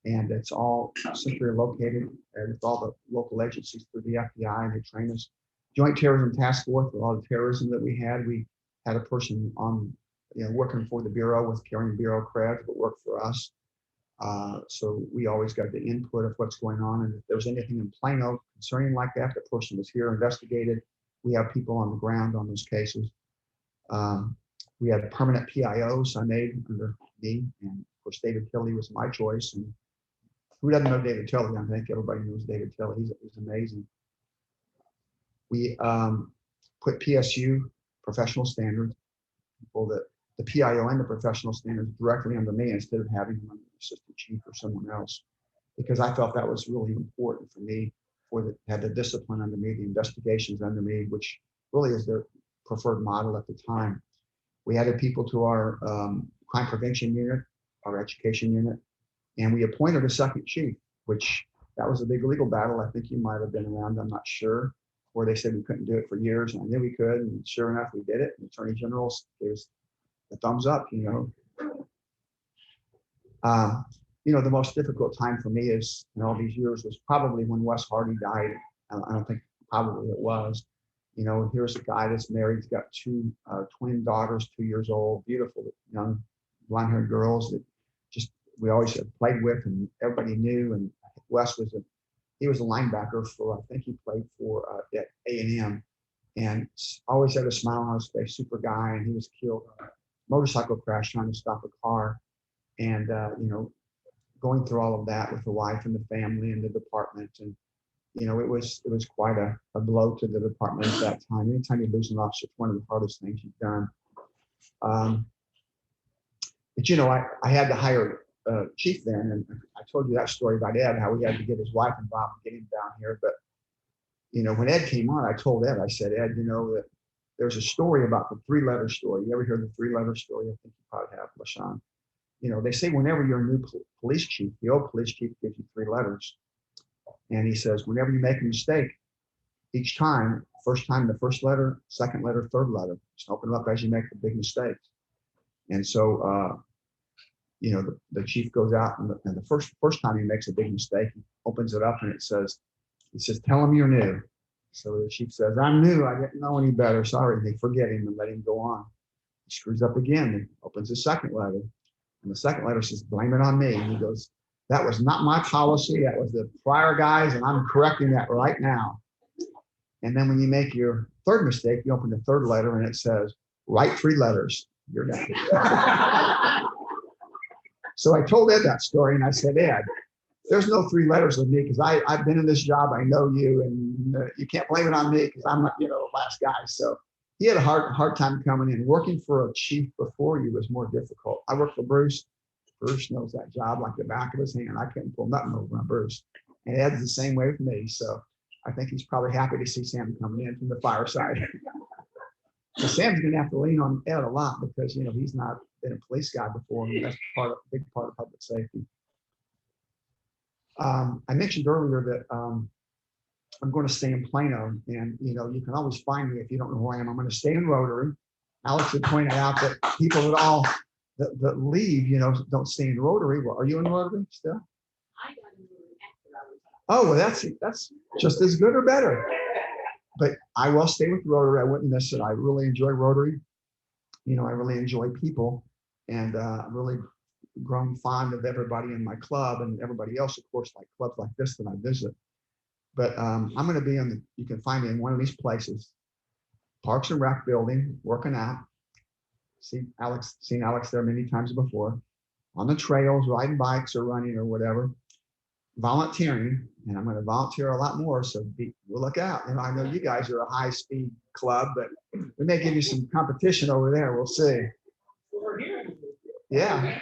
and it's all centrally located with all the local agencies through the FBI, and they train us. Joint Terrorism Task Force, with all the terrorism that we had a person on, working for the Bureau with carrying Bureau cred, but worked for us. So we always got the input of what's going on. And if there was anything in Plano concerning like that, the person was here, investigated. We have people on the ground on those cases. We had permanent PIOs I made under me. And of course, David Tilley was my choice. And who doesn't know David Tilley? I think everybody knows David Tilley. He's amazing. We put PSU, professional standards, people that the PIO and the professional standards directly under me instead of having them under the assistant chief or someone else, because I felt that was really important for me, had the discipline under me, the investigations under me, which really is their preferred model at the time. We added people to our crime prevention unit, our education unit, and we appointed a second chief, which that was a big legal battle. I think you might have been around, I'm not sure, where they said we couldn't do it for years, and I knew we could, and sure enough, we did it. And the Attorney General gave us the thumbs up, the most difficult time for me is in all these years was probably when Wes Hardy died. I don't think probably it was. Here's a guy that's married. He's got two twin daughters, 2 years old, beautiful young blonde-haired girls that just we always had played with and everybody knew. And Wes was a linebacker for, I think he played for at A&M, and always had a smile on his face, super guy. And he was killed in a motorcycle crash trying to stop a car. And, going through all of that with the wife and the family and the department. And, it was quite a blow to the department at that time. Anytime you lose an officer, it's one of the hardest things you've done. But, I had to hire a chief then, and I told you that story about Ed, how we had to get his wife involved and get him down here. But, when Ed came on, I told Ed, I said, Ed, that there's a story about the 3-letter story. You ever heard the 3-letter story? I think you probably have, LaShawn. They say whenever you're a new police chief, the old police chief gives you 3 letters. And he says, whenever you make a mistake, each time, first time, the first letter, second letter, third letter, just open it up as you make the big mistakes. And so, the chief goes out and the first time he makes a big mistake, he opens it up and it says, tell him you're new. So the chief says, I'm new. I didn't know any better. Sorry. And they forget him and let him go on. He screws up again and opens the second letter. And the second letter says, blame it on me. And he goes, that was not my policy. That was the prior guys. And I'm correcting that right now. And then when you make your third mistake, you open the third letter and it says, write 3 letters. You're done. So I told Ed that story and I said, Ed, there's no 3 letters with me because I've been in this job. I know you, and you can't blame it on me because I'm not, the last guy. So he had a hard time coming in. Working for a chief before you was more difficult. I worked for Bruce. Bruce knows that job like the back of his hand. I couldn't pull nothing over on Bruce. And Ed's the same way with me. So I think he's probably happy to see Sam coming in from the fireside. So Sam's going to have to lean on Ed a lot because, he's not been a police guy before. And that's a big part of public safety. I mentioned earlier that I'm going to stay in Plano, and you can always find me if you don't know who I am. I'm going to stay in Rotary. Alex had pointed out that people that leave, don't stay in Rotary. Well, are you in Rotary still? Oh, well, that's just as good or better. But I will stay with Rotary. I wouldn't miss it. I really enjoy Rotary. I really enjoy people, and really grown fond of everybody in my club and everybody else, of course, like clubs like this that I visit. But I'm going to be you can find me in one of these places, Parks and Rec building, working out. Seen Alex there many times before. On the trails, riding bikes or running or whatever. Volunteering, and I'm going to volunteer a lot more. So we'll look out. And I know you guys are a high speed club, but we may give you some competition over there. We'll see. Yeah.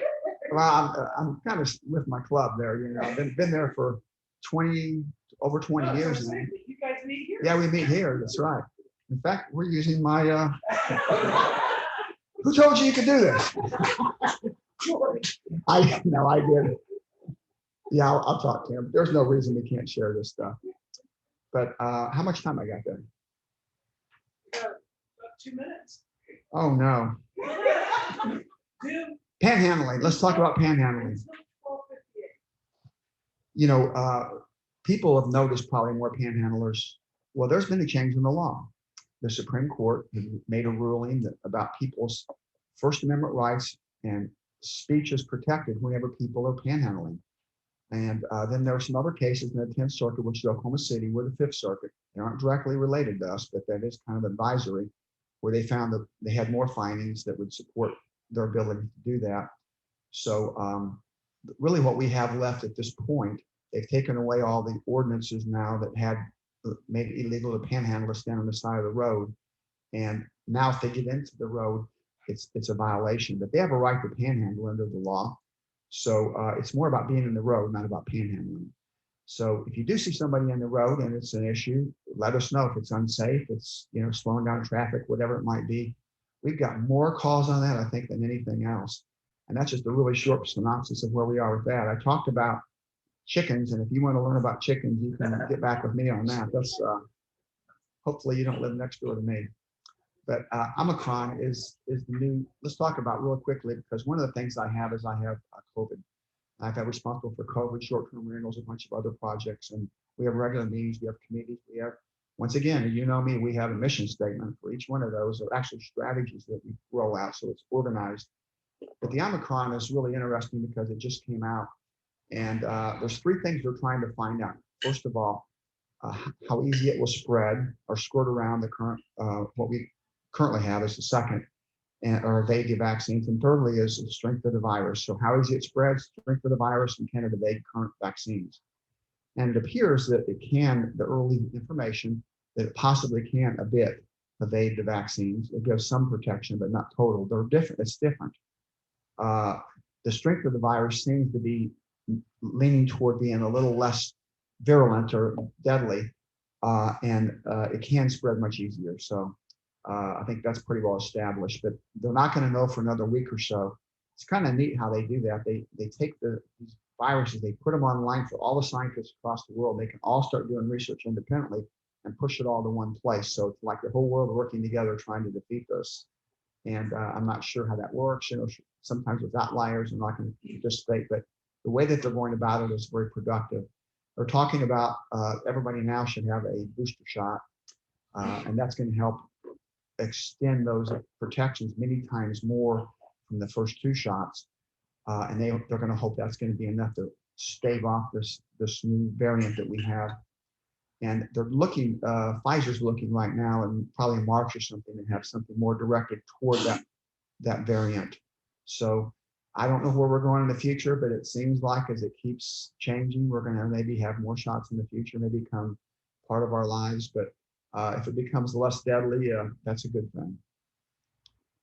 Well, I'm kind of with my club there. You know, I've been there for over 20 years now. You guys meet here? Yeah, we meet here. That's right. In fact, we're using my. Who told you could do this? I did. Yeah, I'll talk to him. There's no reason we can't share this stuff. But how much time I got there? About 2 minutes. Oh, no. Dude. Panhandling. Let's talk about panhandling. You know, people have noticed probably more panhandlers. Well, there's been a change in the law. The Supreme Court has made a ruling about people's First Amendment rights, and speech is protected whenever people are panhandling. And then there are some other cases in the 10th Circuit, which is Oklahoma City, where the 5th Circuit, they aren't directly related to us, but that is kind of advisory, where they found that they had more findings that would support their ability to do that. So really what we have left at this point, they've taken away all the ordinances now that had made it illegal to panhandle or stand on the side of the road. And now if they get into the road, it's a violation, but they have a right to panhandle under the law. So it's more about being in the road, not about panhandling. So if you do see somebody in the road and it's an issue, let us know if it's unsafe, it's, you know, slowing down traffic, whatever it might be. We've got more calls on that, I think, than anything else. And that's just a really short synopsis of where we are with that. I talked about chickens, and if you want to learn about chickens, you can get back with me on that. That's hopefully you don't live next door to me. But Omicron is the new. Let's talk about real quickly, because one of the things I have COVID. I've had responsible for COVID, short-term rentals, a bunch of other projects, and we have regular meetings. We have committees. We have, once again, you know me, we have a mission statement for each one of those, or actually strategies that we roll out, so it's organized. But the Omicron is really interesting because it just came out. And there's 3 things we're trying to find out. First of all, how easy it will spread or squirt around the current, what we currently have is the second, or evade vaccines. And thirdly is the strength of the virus. So how easy it spreads, strength of the virus, and can it evade current vaccines? And it appears that it can, the early information, that it possibly can a bit evade the vaccines. It gives some protection, but not total. They're different, it's different. The strength of the virus seems to be leaning toward being a little less virulent or deadly, and it can spread much easier. So I think that's pretty well established, but they're not going to know for another week or so. It's kind of neat how they do that. They take these viruses, they put them online for all the scientists across the world. They can all start doing research independently and push it all to one place. So it's like the whole world working together trying to defeat this. And I'm not sure how that works. You know, sometimes with outliers, I'm not going to participate, but the way that they're going about it is very productive. They're talking about everybody now should have a booster shot, and that's going to help extend those protections many times more from the first 2 shots. And they're going to hope that's going to be enough to stave off this new variant that we have. And they're looking, Pfizer's looking right now, and probably in March or something, to have something more directed toward that variant. So I don't know where we're going in the future, but it seems like as it keeps changing, we're going to maybe have more shots in the future, maybe become part of our lives. But if it becomes less deadly, that's a good thing.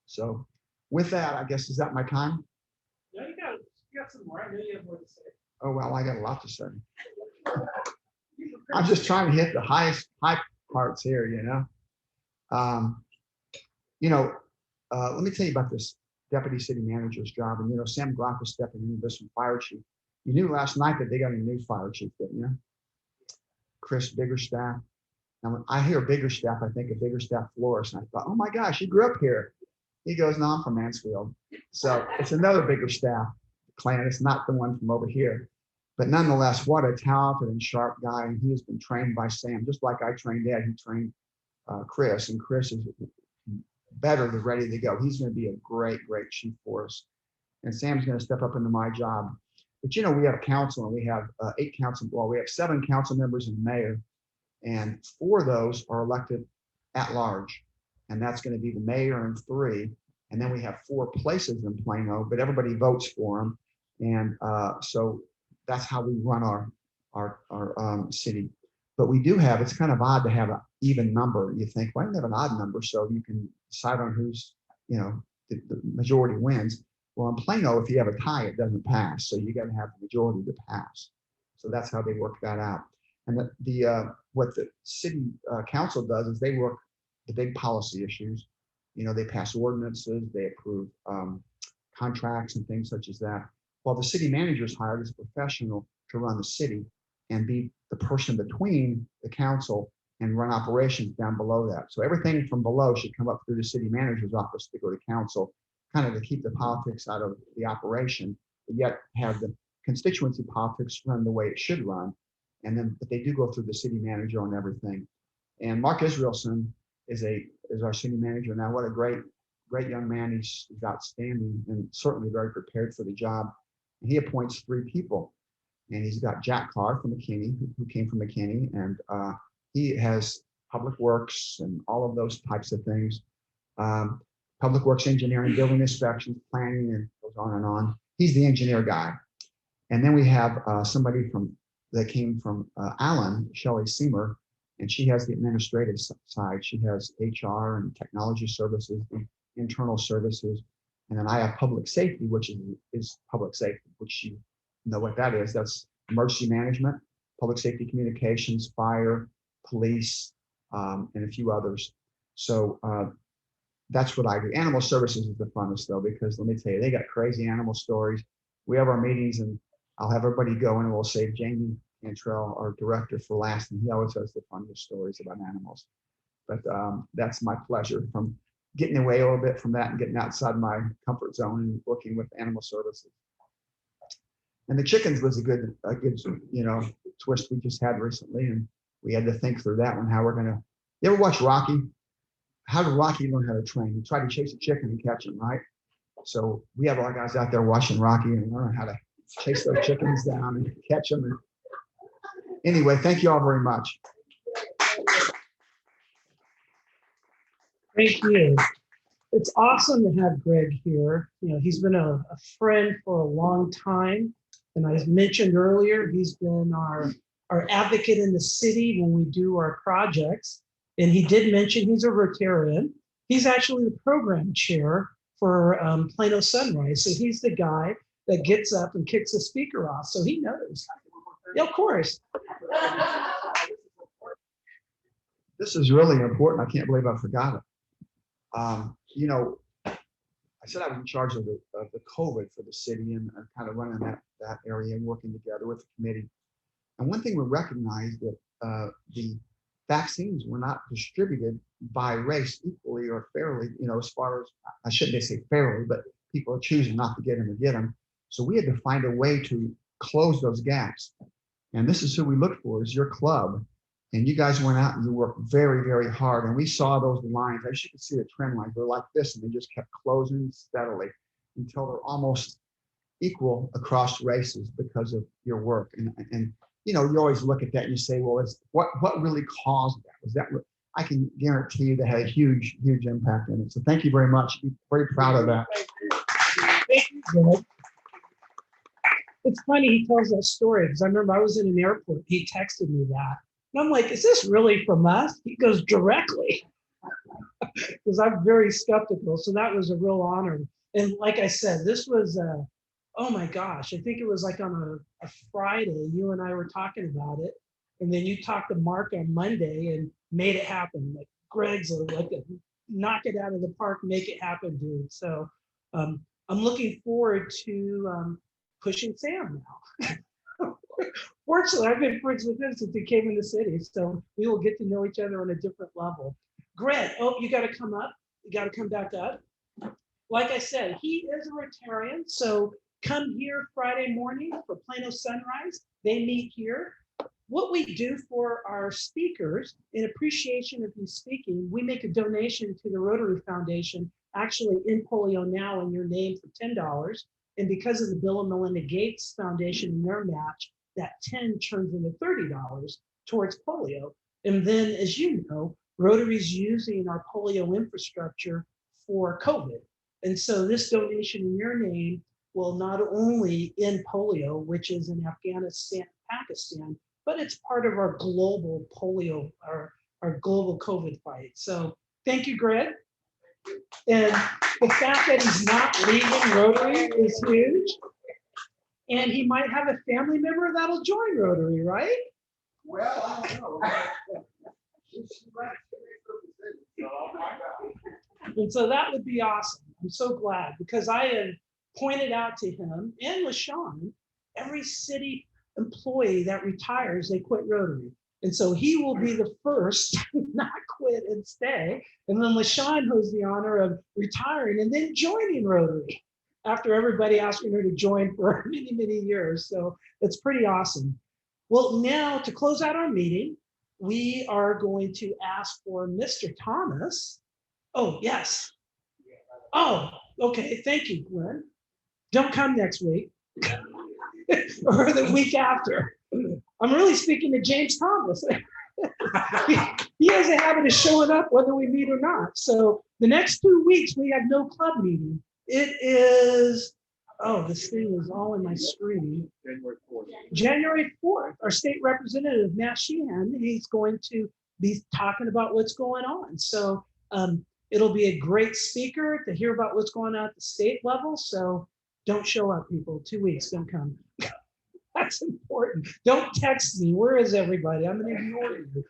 So with that, I guess, is that my time? No, you got some more. I know you have more to say. Oh, well, I got a lot to say. I'm just trying to hit the high parts here, you know. Let me tell you about this deputy city manager's job. And, you know, Sam Groff is stepping into this from fire chief. You knew last night that they got a new fire chief, didn't you? Chris Biggerstaff. Now, when I hear Biggerstaff, I think of Biggerstaff Flores. And I thought, oh my gosh, you grew up here. He goes, no, I'm from Mansfield. So it's another Biggerstaff clan. It's not the one from over here. But nonetheless, what a talented and sharp guy. And he has been trained by Sam, just like I trained Ed. He trained Chris, and Chris is better than ready to go. He's going to be a great, great chief for us. and Sam's going to step up into my job. But you know, we have council, and we have we have 7 council members and mayor, and 4 of those are elected at large, and that's going to be the mayor and 3, and then we have 4 places in Plano, but everybody votes for them, and so that's how we run our city. But we do have, it's kind of odd to have an even number. You think, why don't you have an odd number so you can decide on who's, you know, the majority wins. Well, in Plano, if you have a tie, it doesn't pass. So you got to have the majority to pass. So that's how they work that out. And what the city council does is they work the big policy issues. You know, they pass ordinances, they approve contracts and things such as that. While the city manager is hired as a professional to run the city and be the person between the council and run operations down below that. So everything from below should come up through the city manager's office to go to council, kind of to keep the politics out of the operation, but yet have the constituency politics run the way it should run. And then, but they do go through the city manager on everything. And Mark Israelson is our city manager now. What a great young man. He's outstanding and certainly very prepared for the job. And he appoints 3 people. And he's got Jack Carr from McKinney, who came from McKinney, and he has public works and all of those types of things. Public works engineering, building inspections, planning, and goes on and on. He's the engineer guy. And then we have somebody that came from Allen, Shelley Seamer, and she has the administrative side. She has HR and technology services, and internal services. And then I have public safety, which is public safety, which you know what that is. That's emergency management, public safety communications, fire, police, and a few others. So that's what I do. Animal services is the funnest though, because let me tell you, they got crazy animal stories. We have our meetings and I'll have everybody go and we'll save Jamie Cantrell, our director, for last, and he always has the funniest stories about animals. But that's my pleasure, from getting away a little bit from that and getting outside my comfort zone and working with animal services. And the chickens was a good twist we just had recently, and we had to think through that one, how we're gonna. You ever watch Rocky? How did Rocky learn how to train? He tried to chase a chicken and catch him, right? So we have our guys out there watching Rocky and learning how to chase those chickens down and catch them. And anyway, thank you all very much. Thank you. It's awesome to have Greg here. You know, he's been a friend for a long time. And as mentioned earlier, he's been our advocate in the city when we do our projects. And he did mention he's a Rotarian. He's actually the program chair for Plano Sunrise. So he's the guy that gets up and kicks the speaker off. So he knows. Yeah, of course. This is really important. I can't believe I forgot it. You know, I said I was in charge of the COVID for the city and kind of running that area and working together with the committee. And one thing we recognized that the vaccines were not distributed by race equally or fairly, you know, as far as, I shouldn't say fairly, but people are choosing not to get them or get them. So we had to find a way to close those gaps. And this is who we look for, is your club. And you guys went out and you worked very, very hard. And we saw those lines, as you can see the trend lines, they're like this, and they just kept closing steadily until they're almost equal across races because of your work. And you know, you always look at that and you say, well, it's what really caused that? Was that, I can guarantee you that had a huge, huge impact on it. So thank you very much. I'm very proud of that. Thank you, Greg. It's funny he tells that story because I remember I was in an airport. He texted me that. And I'm like, is this really from us? He goes, directly. Because I'm very skeptical. So that was a real honor. And like I said, this was, oh my gosh, I think it was like on a Friday, you and I were talking about it. And then you talked to Mark on Monday and made it happen. Like Greg's like a knock it out of the park, make it happen, dude. So I'm looking forward to pushing Sam now. Fortunately, I've been friends with him since he came in the city, so we will get to know each other on a different level. Greg, oh, you got to come up. You got to come back up. Like I said, he is a Rotarian, so come here Friday morning for Plano Sunrise. They meet here. What we do for our speakers, in appreciation of you speaking, we make a donation to the Rotary Foundation, actually in Polio Now in your name for $10. And because of the Bill and Melinda Gates Foundation and their match, that 10 turns into $30 towards polio. And then, as you know, Rotary's using our polio infrastructure for COVID. And so this donation in your name will not only end polio, which is in Afghanistan, Pakistan, but it's part of our global polio, our global COVID fight. So thank you, Greg. And the fact that he's not leaving Rotary is huge. And he might have a family member that'll join Rotary, right? Well, I don't know. And so that would be awesome. I'm so glad because I have pointed out to him and LaShawn, every city employee that retires, they quit Rotary. And so he will be the first to not quit and stay. And then LaShawn has the honor of retiring and then joining Rotary after everybody asking her to join for many, many years. So it's pretty awesome. Well, now to close out our meeting, we are going to ask for Mr. Thomas. Oh, yes. Oh, okay. Thank you, Glenn. Don't come next week or the week after. I'm really speaking to James Thomas. He has a habit of showing up whether we meet or not. So the next 2 weeks, we have no club meeting. It is, oh, this thing is all in my screen. January 4th, our state representative, Matt Sheehan, he's going to be talking about what's going on. So it'll be a great speaker to hear about what's going on at the state level. So don't show up, people. 2 weeks, don't come. That's important. Don't text me. Where is everybody? I'm going to ignore you.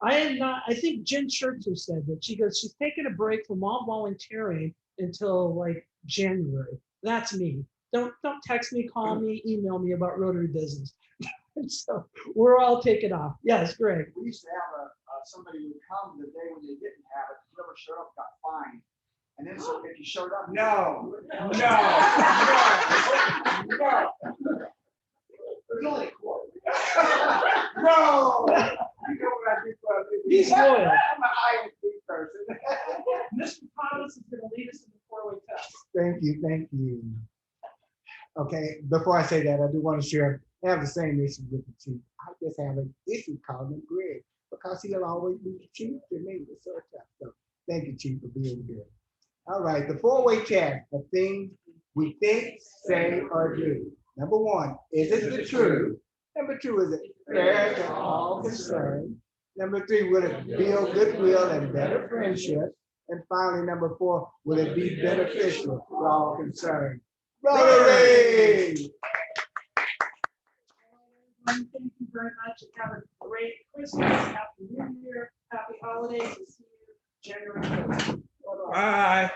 I am not, I think Jen Schertzer said that. She goes, she's taking a break from all volunteering until like January. That's me. Don't text me, call me, email me about Rotary business. So we're all taking off. Yes, Greg. We used to have somebody would come the day when they didn't have it, whoever showed up got fined. And then so if you showed up, no. There's only a quarter. No. You know what I do for a living. He's loyal. I'm an ISP person. Mr. Thomas is going to lead us in the four-way test. Thank you, thank you. Okay, before I say that, I do want to share, I have the same issue with the chief. I just have an issue calling him Greg because he'll always be the chief to me. It's so tough. So thank you, chief, for being here. All right, the four-way chat of things we think, say, or do. Number one, is it the truth? Number two, is it fair to all concerned? Number three, will it build goodwill and better friendship? And finally, number four, will it be beneficial for all concerned? Rotary! Thank you very much. Have a great Christmas, happy New Year, happy holidays. And see you January 1st. Bye.